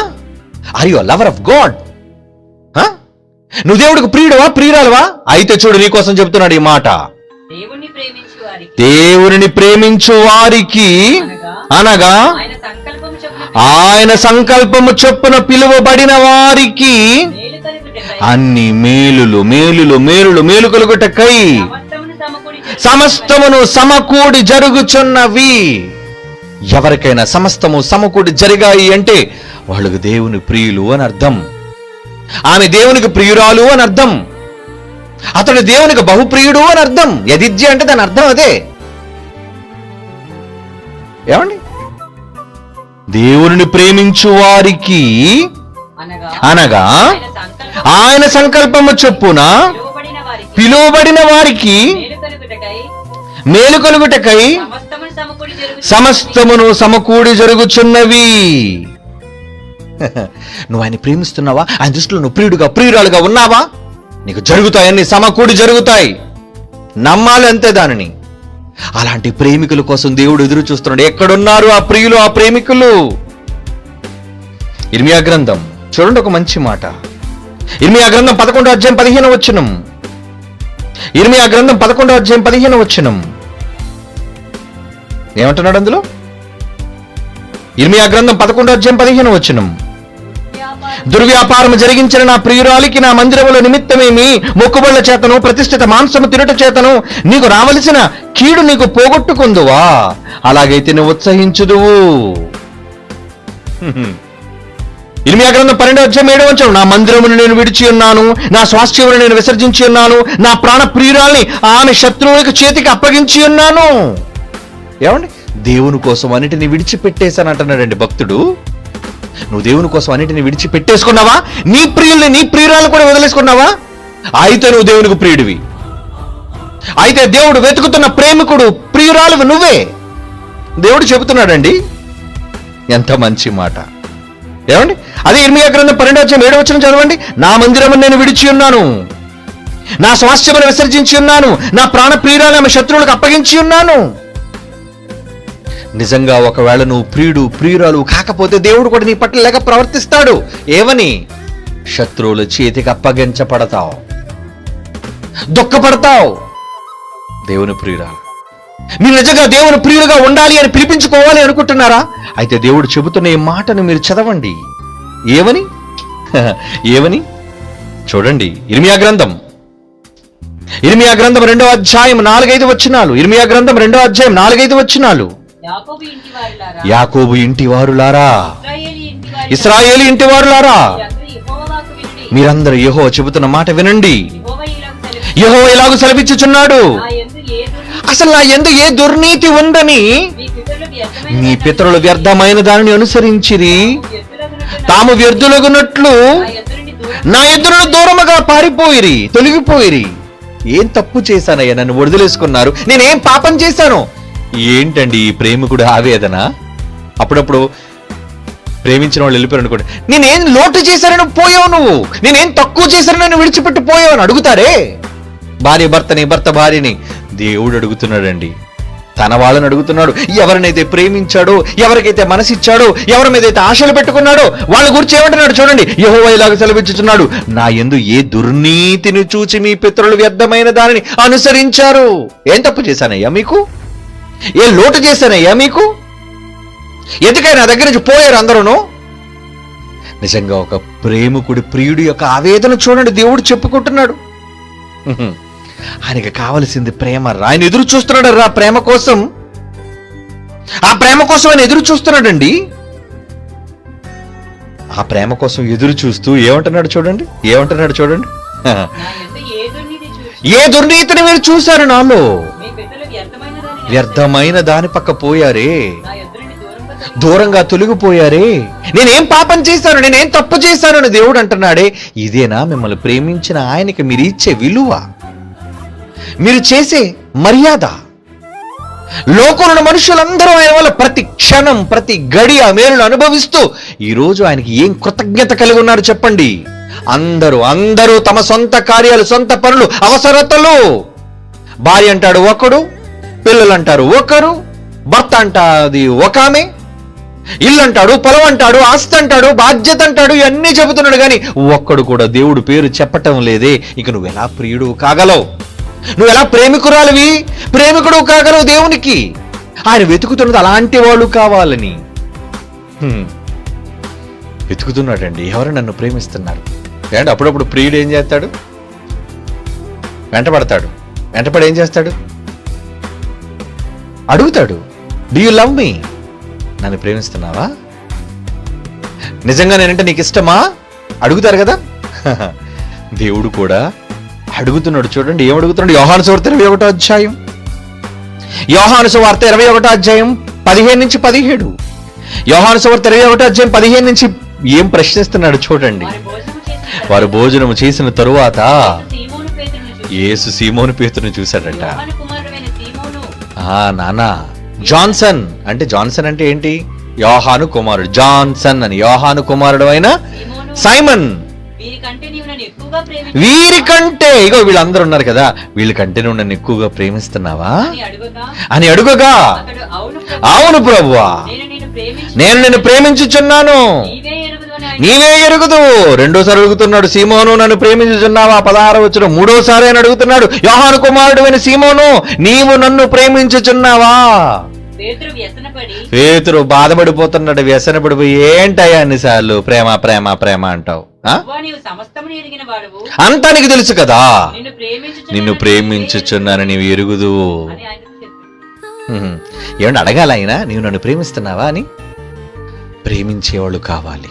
Are you lover of God? నువ్వు దేవుడికి ప్రియుడవా, ప్రియురాలవా? అయితే చూడు, నీకోసం చెప్తున్నాడు ఈ మాట. దేవుణ్ణి ప్రేమించు వారికి దేవుని ప్రేమించు వారికి అనగా ఆయన సంకల్పము చొప్పున ఆయన సంకల్పము చొప్పున పిలువబడిన వారికి మేలు కలుగుటకై అన్ని మేలులు మేలులు మేలులు మేలు కలుగుటకై సమస్తమును సమకూడి జరుగుచున్నవి. ఎవరికైనా సమస్తము సమకూడి జరిగాయి అంటే వాళ్ళకు దేవుని ప్రియులు అని అర్థం. ఆమె దేవునికి ప్రియురాలు అని అర్థం. అతడు దేవునికి బహుప్రియుడు అని అర్థం. యదిజ్య అంటే దాని అర్థం అదే. ఏమండి? దేవుని ప్రేమించు వారికి అనగా ఆయన సంకల్పము చొప్పున పిలువబడిన వారికి మేలు కలుగుటకై సమస్తమును సమకూడి జరుగుచున్నవి. నువ్వు ఆయన ప్రేమిస్తున్నావా? ఆయన దృష్టిలో నువ్వు ప్రియుడుగా ప్రియురాలుగా ఉన్నావా? నీకు జరుగుతాయి, అన్ని సమకూడి జరుగుతాయి. నమ్మాలి అంతే దానిని. అలాంటి ప్రేమికుల కోసం దేవుడు ఎదురు చూస్తున్నాడు. ఎక్కడున్నారు ఆ ప్రియులు, ఆ ప్రేమికులు? ఇర్మియా గ్రంథం చూడండి, ఒక మంచి మాట. ఇర్మియా గ్రంథం 11వ అధ్యాయం 15వ వచనం. ఇర్మియా గ్రంథం 11వ అధ్యాయం 15వ వచనం ఏమంటున్నాడు అందులో? ఇర్మియా గ్రంథం 11వ అధ్యాయం 15వ వచనం. దుర్వ్యాపారము జరిగించిన నా ప్రియురాలికి నా మందిరముల నిమిత్తమేమి మొక్కుబళ్ల చేతను ప్రతిష్ఠిత మాంసము తినుట చేతను నీకు రావలసిన కీడు నీకు పోగొట్టుకుందువా? అలాగైతే నువ్వు ఉత్సహించుదువు. ఇర్మియా గ్రంథం 12వ అధ్యాయం 7వ వచనం. నా మందిరమును నేను విడిచి ఉన్నాను, నా స్వాస్థ్యమును నేను విసర్జించి ఉన్నాను, నా ప్రాణ ప్రియురాల్ని ఆమె శత్రువులకు చేతికి అప్పగించి ఉన్నాను. ఏమండి? దేవుని కోసం అన్నిటిని విడిచిపెట్టేశాను అంటున్నాడండి భక్తుడు. నువ్వు దేవుని కోసం అన్నిటిని విడిచిపెట్టేసుకున్నావా? నీ ప్రియుల్ని, నీ ప్రియురాలను కూడా వదిలేసుకున్నావా? అయితే నువ్వు దేవునికి ప్రియుడివి. అయితే దేవుడు వెతుకుతున్న ప్రేమికుడు, ప్రియురాలు నువ్వే. దేవుడు చెబుతున్నాడండి. ఎంత మంచి మాట. ఏమండి? అదే ఇర్మియా గ్రంథం 12వ అధ్యాయం 7వ వచనం చదవండి. నా మందిరమును నేను విడిచి ఉన్నాను, నా స్వాస్థ్యమును విసర్జించి ఉన్నాను, నా ప్రాణ ప్రియురాలు ఆమె శత్రువులకు అప్పగించి ఉన్నాను. నిజంగా ఒకవేళ నువ్వు ప్రియుడు ప్రియురాలు కాకపోతే దేవుడు కూడా నీ పట్ల లేక ప్రవర్తిస్తాడు. ఏమని? శత్రువుల చేతికి అప్పగించబడతావు, దుఃఖపడతావు. దేవుని ప్రియురాలు, మీరు నిజంగా దేవుని ప్రియులుగా ఉండాలి అని పిలిపించుకోవాలి అనుకుంటున్నారా? అయితే దేవుడు చెబుతున్న ఈ మాటను మీరు చదవండి. ఏమని? ఏమని చూడండి. ఇర్మియా గ్రంథం 2వ అధ్యాయం 4-5 వచనాలు. ఇర్మియా గ్రంథం 2వ అధ్యాయం 4-5 వచనాలు. యాకోబు ఇంటి వారులారా, ఇశ్రాయేలు ఇంటి వారులారా, మీరందరూ యెహోవా చెబుతున్న మాట వినండి. యెహోవా ఇలాగ సెలవిచ్చుచున్నాడు, అసలు నా యందు ఏ దుర్నీతి ఉందని మీ పితరులు వ్యర్థమైన దానిని అనుసరించిరి. తాము వ్యర్థులగునట్లు నా ఎదురును దూరముగా పారిపోయిరి, తొలగిపోయిరి. ఏం తప్పు చేశానయ్యా, నన్ను వదిలేసుకున్నారు? నేనేం పాపం చేశాను? ఏంటండి ఈ ప్రేమికుడు ఆవేదన? అప్పుడప్పుడు ప్రేమించిన వాళ్ళు వెళ్ళిపోయారు అనుకోండి, నేనేం లోటు చేశానని పోయావు, నువ్వు నేనేం తక్కువ చేశానని విడిచిపెట్టి పోయావు అని అడుగుతారే. భార్య భర్తని, భర్త భార్యని. దేవుడు అడుగుతున్నాడండి, తన వాళ్ళని అడుగుతున్నాడు. ఎవరినైతే ప్రేమించాడో, ఎవరికైతే మనసిచ్చాడో, ఎవరి మీదైతే ఆశలు పెట్టుకున్నాడో వాళ్ళ గురించి ఏమంటున్నాడు చూడండి. యెహోవా ఇలాగ సెలవిచ్చుచున్నాడు, నా యందు ఏ దుర్నీతిని చూచి మీ పితరులు వ్యర్థమైన దానిని అనుసరించారు. ఏం తప్పు చేశానయ్యా మీకు? ఏ లోటు చేశానయ్యా మీకు? ఎందుకై నా దగ్గర నుంచి పోయారు అందరూను? నిజంగా ఒక ప్రేమికుడి ప్రియుడి యొక్క ఆవేదన చూడండి. దేవుడు చెప్పుకుంటున్నాడు. ఆయనకి కావలసింది ప్రేమ. ఆయన ఎదురు చూస్తున్నాడు రా ప్రేమ కోసం. ఆ ప్రేమ కోసం ఆయన ఎదురు చూస్తున్నాడండి. ఆ ప్రేమ కోసం ఎదురు చూస్తూ ఏమంటున్నాడు చూడండి. ఏమంటున్నాడు చూడండి. ఏ దుర్నీతిని మీరు చూశారు నాలో? వ్యర్థమైన దాని పక్క పోయారే, దూరంగా తొలగిపోయారే. నేనేం పాపం చేశాను, నేనేం తప్పు చేశాను అని దేవుడు అంటున్నాడే. ఇదేనా మిమ్మల్ని ప్రేమించిన ఆయనకి మీరు ఇచ్చే విలువ, మీరు చేసే మర్యాద? లోకంలో మనుషులందరూ ఆయన వల్ల ప్రతి క్షణం ప్రతి గడియ మేలును అనుభవిస్తూ ఈరోజు ఆయనకి ఏం కృతజ్ఞత కలిగి ఉన్నారు చెప్పండి. అందరూ తమ సొంత కార్యాలు, సొంత పనులు, అవసరతలు. భార్య అంటాడు ఒకడు, పిల్లలు అంటారు ఒకరు, భర్త అంటాది ఒక ఆమె, ఇల్లు అంటాడు, పొలం అంటాడు, ఆస్తి అంటాడు, బాధ్యత అంటాడు, ఇవన్నీ చెబుతున్నాడు. కానీ ఒక్కడు కూడా దేవుడు పేరు చెప్పటం లేదే. ఇక నువ్వు ఎలా ప్రియుడు కాగలవు? నువ్వు ఎలా ప్రేమికురాలివి, ప్రేమికుడు కాగలవు దేవునికి? ఆయన వెతుకుతున్నది అలాంటి వాళ్ళు కావాలని. వెతుకుతున్నాడండి. ఎవరు నన్ను ప్రేమిస్తున్నారు? ఏంటి అప్పుడప్పుడు ప్రియుడు ఏం చేస్తాడు? వెంటపడతాడు. వెంటపడి ఏం చేస్తాడు? అడుగుతాడు, డూ యు లవ్ మీ? నన్ను ప్రేమిస్తున్నావా? నిజంగా నేనంటే నీకు ఇష్టమా? అడుగుతారు కదా. దేవుడు కూడా అడుగుతున్నాడు. చూడండి ఏం అడుగుతున్నాడు. యోహాను సువార్త 21వ అధ్యాయం, యోహాను సువార్త 21వ అధ్యాయం 15-17. యోహాను సువార్త 21వ అధ్యాయం 15 నుంచి ఏం ప్రశ్నిస్తున్నాడు చూడండి. వారు భోజనము చేసిన తరువాత యేసు సీమోను పేతురుని చూశాడట. నానా జాన్సన్ అంటే, జాన్సన్ అంటే ఏంటి? యోహాను కుమారుడు. జాన్సన్ అని యోహాను కుమారుడు అయిన సైమన్, వీరికంటే ఇగో వీళ్ళందరూ ఉన్నారు కదా, వీళ్ళకంటే నువ్వు నన్ను ఎక్కువగా ప్రేమిస్తున్నావా అని అడుగగా, అవును ప్రభువా, నేను నిన్ను ప్రేమించుచున్నాను, నీవే ఎరుగుదు. రెండోసారి అడుగుతున్నాడు, సీమోను నన్ను ప్రేమించుచున్నావా? 16వ వచనం. మూడోసారి అని అడుగుతున్నాడు, యోహాను కుమారుడు అయిన సీమోను నీవు నన్ను ప్రేమించుచున్నావా? పేతురు బాధపడిపోతున్నాడు, వ్యసనపడిపోయి, ఏంటయ్యా అన్నిసార్లు ప్రేమ ప్రేమ ప్రేమ అంటావు? అంతా నీకు తెలుసు కదా, నిన్ను ప్రేమించుచున్నాను నీవు ఎరుగుదు. ఏమన్నా అడగాల ఆయన, నీవు నన్ను ప్రేమిస్తున్నావా అని? ప్రేమించేవాళ్ళు కావాలి.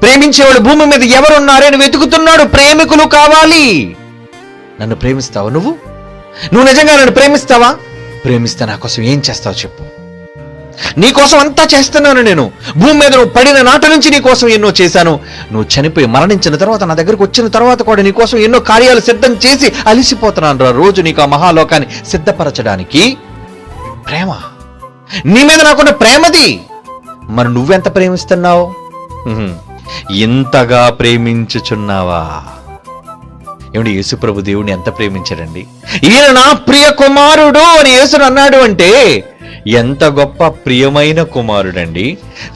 ప్రేమించేవాళ్ళు భూమి మీద ఎవరున్నారని వెతుకుతున్నాడు. ప్రేమికులు కావాలి. నన్ను ప్రేమిస్తావా? నువ్వు నిజంగా నన్ను ప్రేమిస్తావా? ప్రేమిస్తే నా కోసం ఏం చేస్తావు చెప్పు. నీ కోసం అంతా చేస్తున్నాను నేను. భూమి మీద నువ్వు పడిన నాటి నుంచి నీ కోసం ఎన్నో చేశాను. నువ్వు చనిపోయి మరణించిన తర్వాత నా దగ్గరకు వచ్చిన తర్వాత కూడా నీ కోసం ఎన్నో కార్యాలు సిద్ధం చేసి అలిసిపోతున్నాను రా రోజు నీకు ఆ మహాలోకాన్ని సిద్ధపరచడానికి. ప్రేమ, నీ మీద నాకున్న ప్రేమది. మరి నువ్వెంత ప్రేమిస్తున్నావు? ఇంతగా ప్రేమించుచున్నావా? ఏమిటి, యేసుప్రభు దేవుని ఎంత ప్రేమించాడండి. ఈయన నా ప్రియ కుమారుడు అని యేసును అన్నాడు అంటే ఎంత గొప్ప ప్రియమైన కుమారుడండి.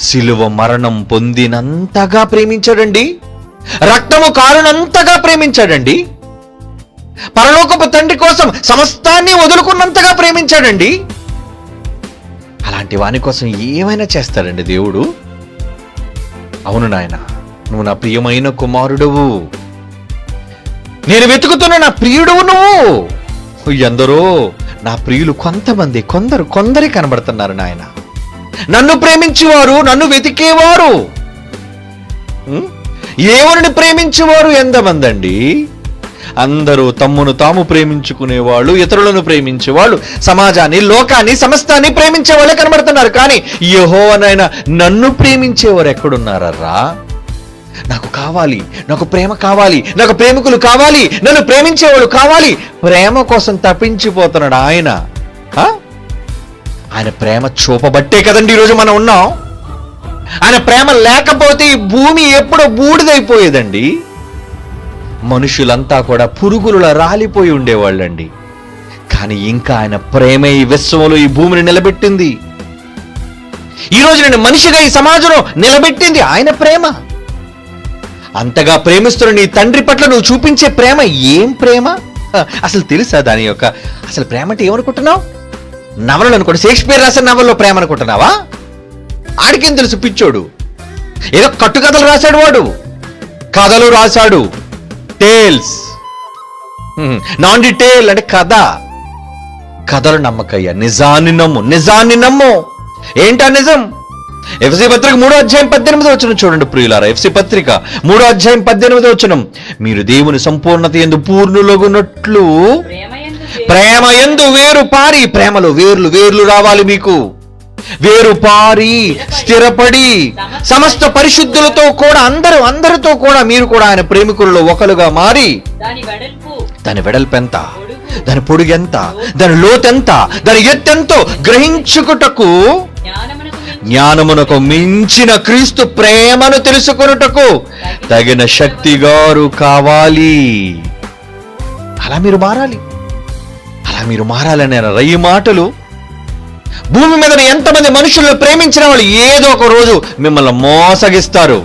సిలువ మరణం పొందినంతగా ప్రేమించాడండి. రక్తము కారునంతగా ప్రేమించాడండి. పరలోకపు తండ్రి కోసం సమస్తాన్ని వదులుకున్నంతగా ప్రేమించాడండి. అలాంటి వాని కోసం ఏమైనా చేస్తాడండి దేవుడు. అవును నాయన, నువ్వు నా ప్రియమైన కుమారుడువు, నేను వెతుకుతున్న నా ప్రియుడువు నువ్వు. ఎందరో నా ప్రియులు కొంతమంది, కొందరే కనబడుతున్నారు నాయన. నన్ను ప్రేమించేవారు, నన్ను వెతికేవారు, దేవుని ప్రేమించేవారు ఎంతమంది అండి. అందరూ తమ్మును తాము ప్రేమించుకునేవాళ్ళు, ఇతరులను ప్రేమించేవాళ్ళు, సమాజాన్ని, లోకాన్ని, సమస్తాన్ని ప్రేమించే వాళ్ళే కనబడుతున్నారు. కానీ యెహోవానైనా నన్ను ప్రేమించేవారు ఎక్కడున్నారా? నాకు కావాలి, నాకు ప్రేమ కావాలి, నాకు ప్రేమికులు కావాలి, నన్ను ప్రేమించేవాళ్ళు కావాలి. ప్రేమ కోసం తప్పించిపోతున్నాడు ఆయన. ఆయన ప్రేమ చూపబట్టే కదండి ఈరోజు మనం ఉన్నాం. ఆయన ప్రేమ లేకపోతే ఈ భూమి ఎప్పుడో బూడిదైపోయేదండి. మనుషులంతా కూడా పురుగులులా రాలిపోయి ఉండేవాళ్ళండి. కానీ ఇంకా ఆయన ప్రేమే ఈ విశ్వంలో ఈ భూమిని నిలబెట్టింది. ఈరోజు నేను మనిషిగా ఈ సమాజంలో నిలబెట్టింది ఆయన ప్రేమ. అంతగా ప్రేమిస్తున్న నీ తండ్రి పట్ల నువ్వు చూపించే ప్రేమ ఏం ప్రేమ? అసలు తెలుసా దాని యొక్క అసలు ప్రేమ అంటే ఏమనుకుంటున్నావు? నవలలు అనుకోండి, షేక్స్పియర్ రాసిన నవల్లో ప్రేమ అనుకుంటున్నావా? ఆడికేం తెలుసు, పిచ్చోడు. ఏదో కట్టుకథలు రాశాడు వాడు, కథలు రాశాడు, టేల్స్. నాన్ డీటెయిల్ అంటే కథలు నమ్మకయ్యా. నిజాన్ని నమ్ము. ఏంటా నిజం? ఎఫ్ఎస్సీ పత్రిక 3వ అధ్యాయం 18వ వచనం చూడండి ప్రియులారా. ఎఫ్ఎస్సీ పత్రిక 3వ అధ్యాయం 18వ వచనం, మీరు దేవుని సంపూర్ణత యందు పూర్ణులగునట్లు ప్రేమ యందు వేరు పారి. ప్రేమలో వేర్లు రావాలి మీకు. వేరు పారి స్థిరపడి సమస్త పరిశుద్ధులతో కూడా అందరితో కూడా మీరు కూడా ఆయన ప్రేమికులలో ఒకలుగా మారి. దాని వెడల్పు ఎంత, దాని పొడుగు ఎంత, దాని లోతెంత, దాని ఎత్తెంతో గ్రహించుకుటకు జ్ఞానమునకు మించిన క్రీస్తు ప్రేమను తెలుసుకొనుటకు తగిన శక్తిగారు కావాలి. అలా మీరు మారాలి. అలా మీరు మారాలనే ఈ మాటలు భూమి మీద ఎంతమంది మనుషులను ప్రేమించిన వాళ్ళు ఏదో ఒక రోజు మిమ్మల్ని మోసగిస్తారు.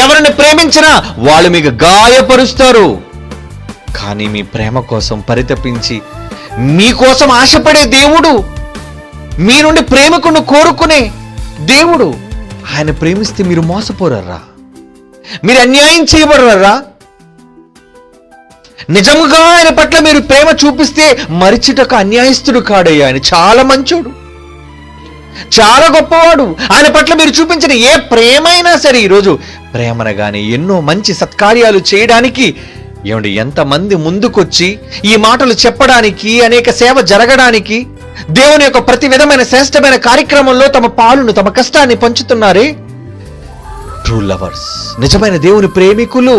ఎవరిని ప్రేమించినా వాళ్ళు మీకు గాయపరుస్తారు. కానీ మీ ప్రేమ కోసం పరితపించి మీకోసం ఆశపడే దేవుడు, మీ నుండి ప్రేమకును కోరుకునే దేవుడు, ఆయన ప్రేమిస్తే మీరు మోసపోరర్రా? మీరు అన్యాయం చేయబడరర్రా? నిజముగా ఆయన పట్ల మీరు ప్రేమ చూపిస్తే మరిచిటకు అన్యాయస్తుడు కాడయ్యా. ఆయన చాలా మంచోడు, చాలా గొప్పవాడు. ఆయన పట్ల మీరు చూపించిన ఏ ప్రేమైనా సరే ఈరోజు ప్రేమనగానే ఎన్నో మంచి సత్కార్యాలు చేయడానికి ఏమండి ఎంతమంది ముందుకొచ్చి ఈ మాటలు చెప్పడానికి, అనేక సేవ జరగడానికి, దేవుని యొక్క ప్రతి విధమైన శ్రేష్టమైన కార్యక్రమంలో తమ పాలును, తమ కష్టాన్ని పంచుతున్నారే ట్రూ లవర్స్, నిజమైన దేవుని ప్రేమికులు.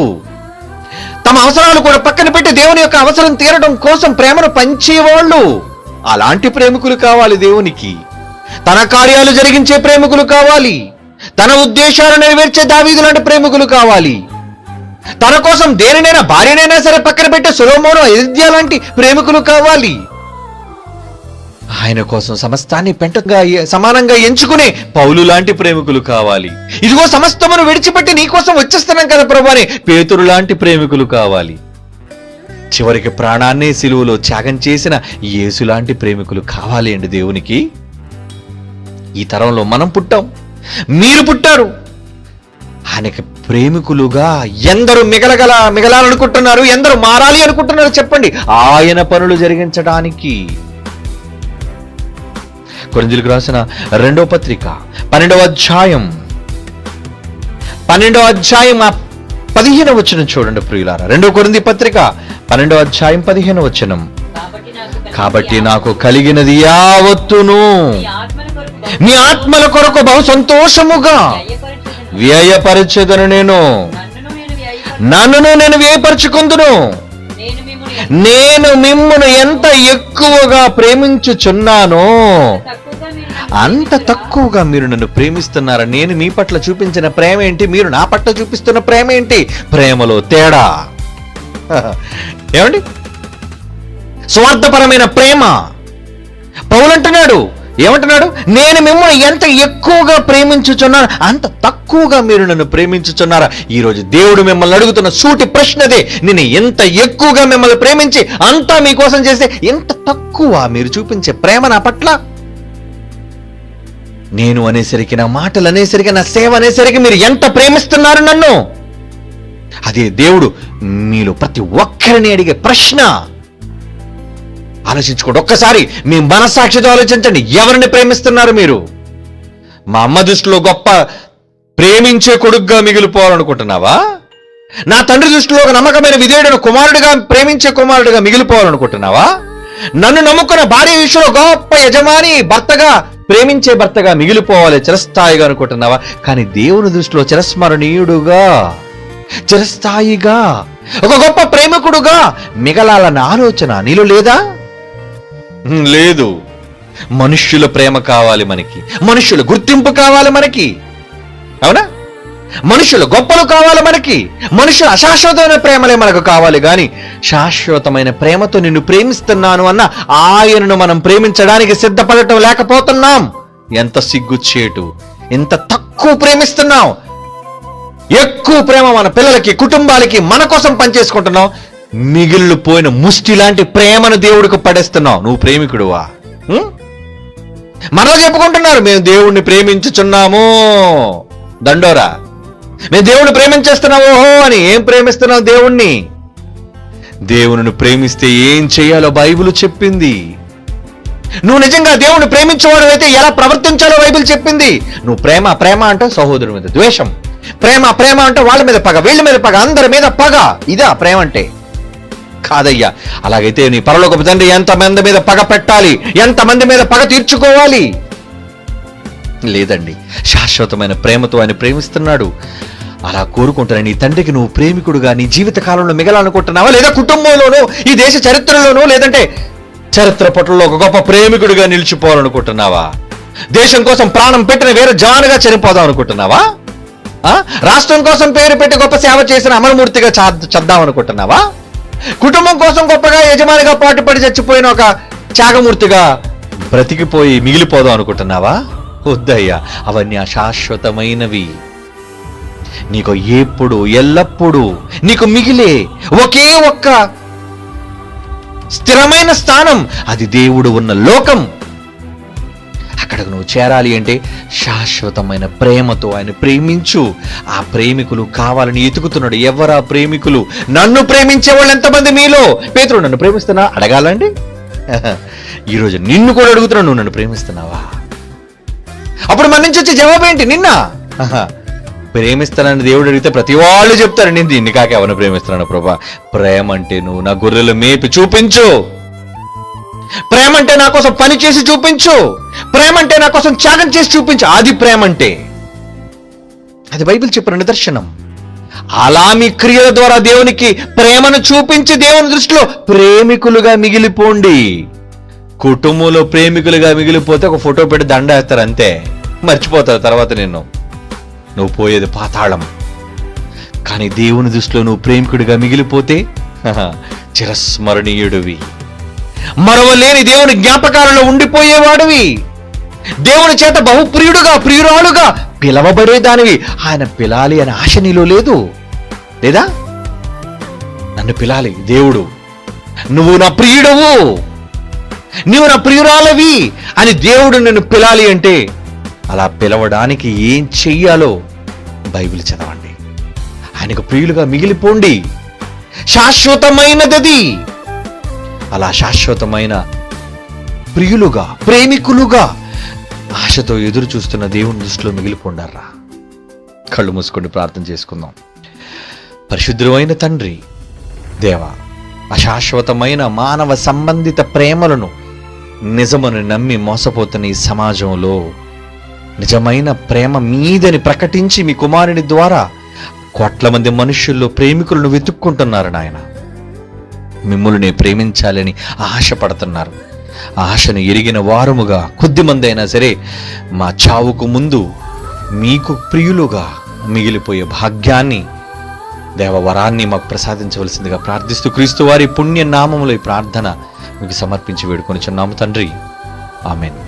తమ అవసరాలు కూడా పక్కన పెట్టి దేవుని యొక్క అవసరం తీరడం కోసం ప్రేమను పంచేవాళ్ళు. అలాంటి ప్రేమికులు కావాలి దేవునికి. తన కార్యాలు జరిగించే ప్రేమికులు కావాలి. తన ఉద్దేశాలు నెరవేర్చే దావీదు లాంటి ప్రేమికులు కావాలి. తన కోసం దేనినైనా భార్యనైనా సరే పక్కన పెట్టే సొలొమోను, యెహోషువ లాంటి ప్రేమికులు కావాలి. ఆయన కోసం సమస్తాన్ని పెంటగా సమానంగా ఎంచుకునే పౌలు లాంటి ప్రేమికులు కావాలి. ఇదిగో సమస్తమును విడిచిపెట్టి నీ కోసం వచ్చేస్తున్నాం కదా ప్రభు అని పేతురు లాంటి ప్రేమికులు కావాలి. చివరికి ప్రాణాన్నే సిలువలో త్యాగం చేసిన యేసు లాంటి ప్రేమికులు కావాలి అండి దేవునికి. ఈ తరంలో మనం పుట్టాం, మీరు పుట్టారు. ఆయనకి ప్రేమికులుగా ఎందరు మిగలాలనుకుంటున్నారు, ఎందరు మారాలి అనుకుంటున్నారు చెప్పండి ఆయన పనులు జరిగించడానికి. కొరింథీయులకు రాసిన 2వ పత్రిక 12వ అధ్యాయం 15వ వచనం చూడండి ప్రియులారా. 2 కొరింథీ పత్రిక 12వ అధ్యాయం 15వ వచనం. కాబట్టి నాకు కలిగినది యావత్తును మీ ఆత్మల కొరకు బహు సంతోషముగా వ్యయపరచెదను. నన్ను నేను వ్యయపరచుకుందును. నేను మిమ్మును ఎంత ఎక్కువగా ప్రేమించుచున్నానో అంత తక్కువగా మీరు నన్ను ప్రేమిస్తున్నారా? నేను మీ పట్ల చూపించిన ప్రేమ ఏంటి, మీరు నా పట్ల చూపిస్తున్న ప్రేమ ఏంటి? ప్రేమలో తేడా. ఏమండి? స్వార్థపరమైన ప్రేమ. పౌలు అంటున్నాడు, ఏమంటున్నాడు? నేను మిమ్మల్ని ఎంత ఎక్కువగా ప్రేమించుచున్నాను అంత తక్కువగా మీరు నన్ను ప్రేమించుచున్నారా? ఈరోజు దేవుడు మిమ్మల్ని అడుగుతున్న సూటి ప్రశ్నదే. నేను ఎంత ఎక్కువగా మిమ్మల్ని ప్రేమించి అంతా మీకోసం చేస్తే ఎంత తక్కువ మీరు చూపించే ప్రేమ నా పట్ల? నేను అనేసరికి, నా మాటలు అనేసరికి, నా సేవ అనేసరికి మీరు ఎంత ప్రేమిస్తున్నారు నన్ను? అదే దేవుడు మీలో ప్రతి ఒక్కరిని అడిగే ప్రశ్న. ఆలోచించుకోండి ఒక్కసారి, మీ మనస్సాక్షితో ఆలోచించండి. ఎవరిని ప్రేమిస్తున్నారు మీరు? మా అమ్మ దృష్టిలో గొప్ప ప్రేమించే కొడుకుగా మిగిలిపోవాలనుకుంటున్నావా? నా తండ్రి దృష్టిలో ఒక నమ్మకమైన విధేయుడైన కుమారుడిగా ప్రేమించే కుమారుడిగా మిగిలిపోవాలనుకుంటున్నావా? నన్ను నమ్ముకున్న భార్య విషయంలో గొప్ప యజమాని భర్తగా ప్రేమించే భర్తగా మిగిలిపోవాలి చిరస్థాయిగా అనుకుంటున్నావా? కానీ దేవుని దృష్టిలో చిరస్మరణీయుడుగా, చిరస్థాయిగా, ఒక గొప్ప ప్రేమికుడుగా మిగలాలన్న ఆలోచన నీలో లేదా? లేదు. మనుష్యుల ప్రేమ కావాలి మనకి, మనుష్యుల గుర్తింపు కావాలి మనకి, అవునా? మనుషుల గొప్పలు కావాలి మనకి, మనుషుల అశాశ్వతమైన ప్రేమలే మనకు కావాలి. కానీ శాశ్వతమైన ప్రేమతో నిన్ను ప్రేమిస్తున్నాను అన్న ఆయనను మనం ప్రేమించడానికి సిద్ధపడటం లేకపోతున్నాం. ఎంత సిగ్గుచేటు! ఎంత తక్కువ ప్రేమిస్తున్నాం. ఎక్కువ ప్రేమ మన పిల్లలకి, కుటుంబాలకి, మన కోసం పనిచేసుకుంటున్నాం. మిగిలిపోయిన ముష్టి లాంటి ప్రేమను దేవుడికి పడేస్తున్నావు. నువ్వు ప్రేమికుడువా? మనలో చెప్పుకుంటున్నారు మేము దేవుణ్ణి ప్రేమించుచున్నాము. దండోరా, మేము దేవుణ్ణి ప్రేమించేస్తున్నావు ఓహో అని. ఏం ప్రేమిస్తున్నావు దేవుణ్ణి? దేవుని ప్రేమిస్తే ఏం చేయాలో బైబిల్ చెప్పింది. నువ్వు నిజంగా దేవుణ్ణి ప్రేమించేవాడు అయితే ఎలా ప్రవర్తించాలో బైబిల్ చెప్పింది. నువ్వు ప్రేమ ప్రేమ అంటే సహోదరుడి మీద ద్వేషం, ప్రేమ ప్రేమ అంటే వాళ్ళ మీద పగ, వీళ్ళ మీద పగ, అందరి మీద పగ. ఇదా ప్రేమ అంటే? కాదయ్యా. అలాగైతే నీ పరలోకపు తండ్రి ఎంతమంది మీద పగ పెట్టాలి, ఎంతమంది మీద పగ తీర్చుకోవాలి? లేదండి. శాశ్వతమైన ప్రేమతో ఆయన ప్రేమిస్తున్నాడు. అలా కోరుకుంటున్నా నీ తండ్రికి నువ్వు ప్రేమికుడుగా నీ జీవిత కాలంలో మిగలాలనుకుంటున్నావా, లేదా కుటుంబంలోనూ ఈ దేశ చరిత్రలోనూ లేదంటే చరిత్ర పట్టులో ఒక గొప్ప ప్రేమికుడిగా నిలిచిపోవాలనుకుంటున్నావా? దేశం కోసం ప్రాణం పెట్టిన వేరే జవానుగా చనిపోదాం అనుకుంటున్నావా? రాష్ట్రం కోసం పేరు పెట్టి గొప్ప సేవ చేసిన అమరమూర్తిగా చద్దాం అనుకుంటున్నావా? కుటుంబం కోసం గొప్పగా యజమానిగా పాటుపడి చచ్చిపోయిన ఒక త్యాగమూర్తిగా బ్రతికిపోయి మిగిలిపోదాం అనుకుంటున్నావా? వద్దయ్యా, అవన్నీ అశాశ్వతమైనవి. నీకు ఎప్పుడు ఎల్లప్పుడూ నీకు మిగిలే ఒకే ఒక్క స్థిరమైన స్థానం, అది దేవుడు ఉన్న లోకం. అక్కడికి నువ్వు చేరాలి అంటే శాశ్వతమైన ప్రేమతో ఆయన ప్రేమించు. ఆ ప్రేమికులు కావాలని ఎతుకుతున్నాడు. ఎవరా ప్రేమికులు? నన్ను ప్రేమించే వాళ్ళు ఎంతమంది మీలో? పేతురు, నన్ను ప్రేమిస్తున్నా అడగాలండి. ఈరోజు నిన్ను కూడా అడుగుతున్నాను, నువ్వు నన్ను ప్రేమిస్తున్నావా? అప్పుడు మన నుంచి వచ్చే జవాబు ఏంటి? నిన్న ప్రేమిస్తానని దేవుడు అడిగితే ప్రతి వాళ్ళు చెప్తారు, నేను దీన్ని కాక ఎవరిని ప్రేమిస్తున్నాను ప్రభా. ప్రేమ అంటే నువ్వు నా గొర్రెలు మేపి చూపించు, ప్రేమ అంటే నా కోసం పని చేసి చూపించు, ప్రేమ అంటే నా కోసం త్యాగం చేసి చూపించు. అది ప్రేమ అంటే. అది బైబిల్ చెప్పిన నిదర్శనం. అలా మీ క్రియల ద్వారా దేవునికి ప్రేమను చూపించి దేవుని దృష్టిలో ప్రేమికులుగా మిగిలిపోండి. కుటుంబంలో ప్రేమికులుగా మిగిలిపోతే ఒక ఫోటో పెట్టి దండ వేస్తారు అంతే, మర్చిపోతారు తర్వాత నువ్వు పోయేది పాతాళం. కానీ దేవుని దృష్టిలో నువ్వు ప్రేమికుడిగా మిగిలిపోతే చిరస్మరణీయుడివి, మరవలేని దేవుని జ్ఞాపకాలలో ఉండిపోయేవాడివి, దేవుని చేత బహుప్రియుడుగా ప్రియురాలుగా పిలవబడేదానివి. ఆయన పిలాలి అనే ఆశ నీలో లేదు లేదా? నన్ను పిలాలి దేవుడు, నువ్వు నా ప్రియుడవు, నువ్వు నా ప్రియురాలవి అని దేవుడు నిన్ను పిలాలి అంటే అలా పిలవడానికి ఏం చెయ్యాలో బైబిల్ చదవండి. ఆయనకు ప్రియులుగా మిగిలిపోండి. శాశ్వతమైనది. అలా శాశ్వతమైన ప్రియులుగా ప్రేమికులుగా ఆశతో ఎదురు చూస్తున్న దేవుని దృష్టిలో మిగిలిపోండారా. కళ్ళు మూసుకొని ప్రార్థన చేసుకుందాం. పరిశుద్ధమైన తండ్రి దేవా, అశాశ్వతమైన మానవ సంబంధిత ప్రేమలను నిజమని నమ్మి మోసపోతున్న ఈ సమాజంలో నిజమైన ప్రేమ మీదని ప్రకటించి మీ కుమారుని ద్వారా కోట్ల మంది మనుషుల్లో ప్రేమికులను వెతుక్కుంటున్నారు నాయన. మిమ్ముల్ని ప్రేమించాలని ఆశపడుతున్నారు. ఆశను ఎరిగిన వారముగా కొద్దిమంది అయినా సరే మా చావుకు ముందు మీకు ప్రియులుగా మిగిలిపోయే భాగ్యాన్ని, దేవవరాన్ని మాకు ప్రసాదించవలసిందిగా ప్రార్థిస్తూ క్రీస్తు వారి పుణ్య నామములో ఈ ప్రార్థన మీకు సమర్పించి వేడుకొనిచున్నాము తండ్రి. ఆమేన్.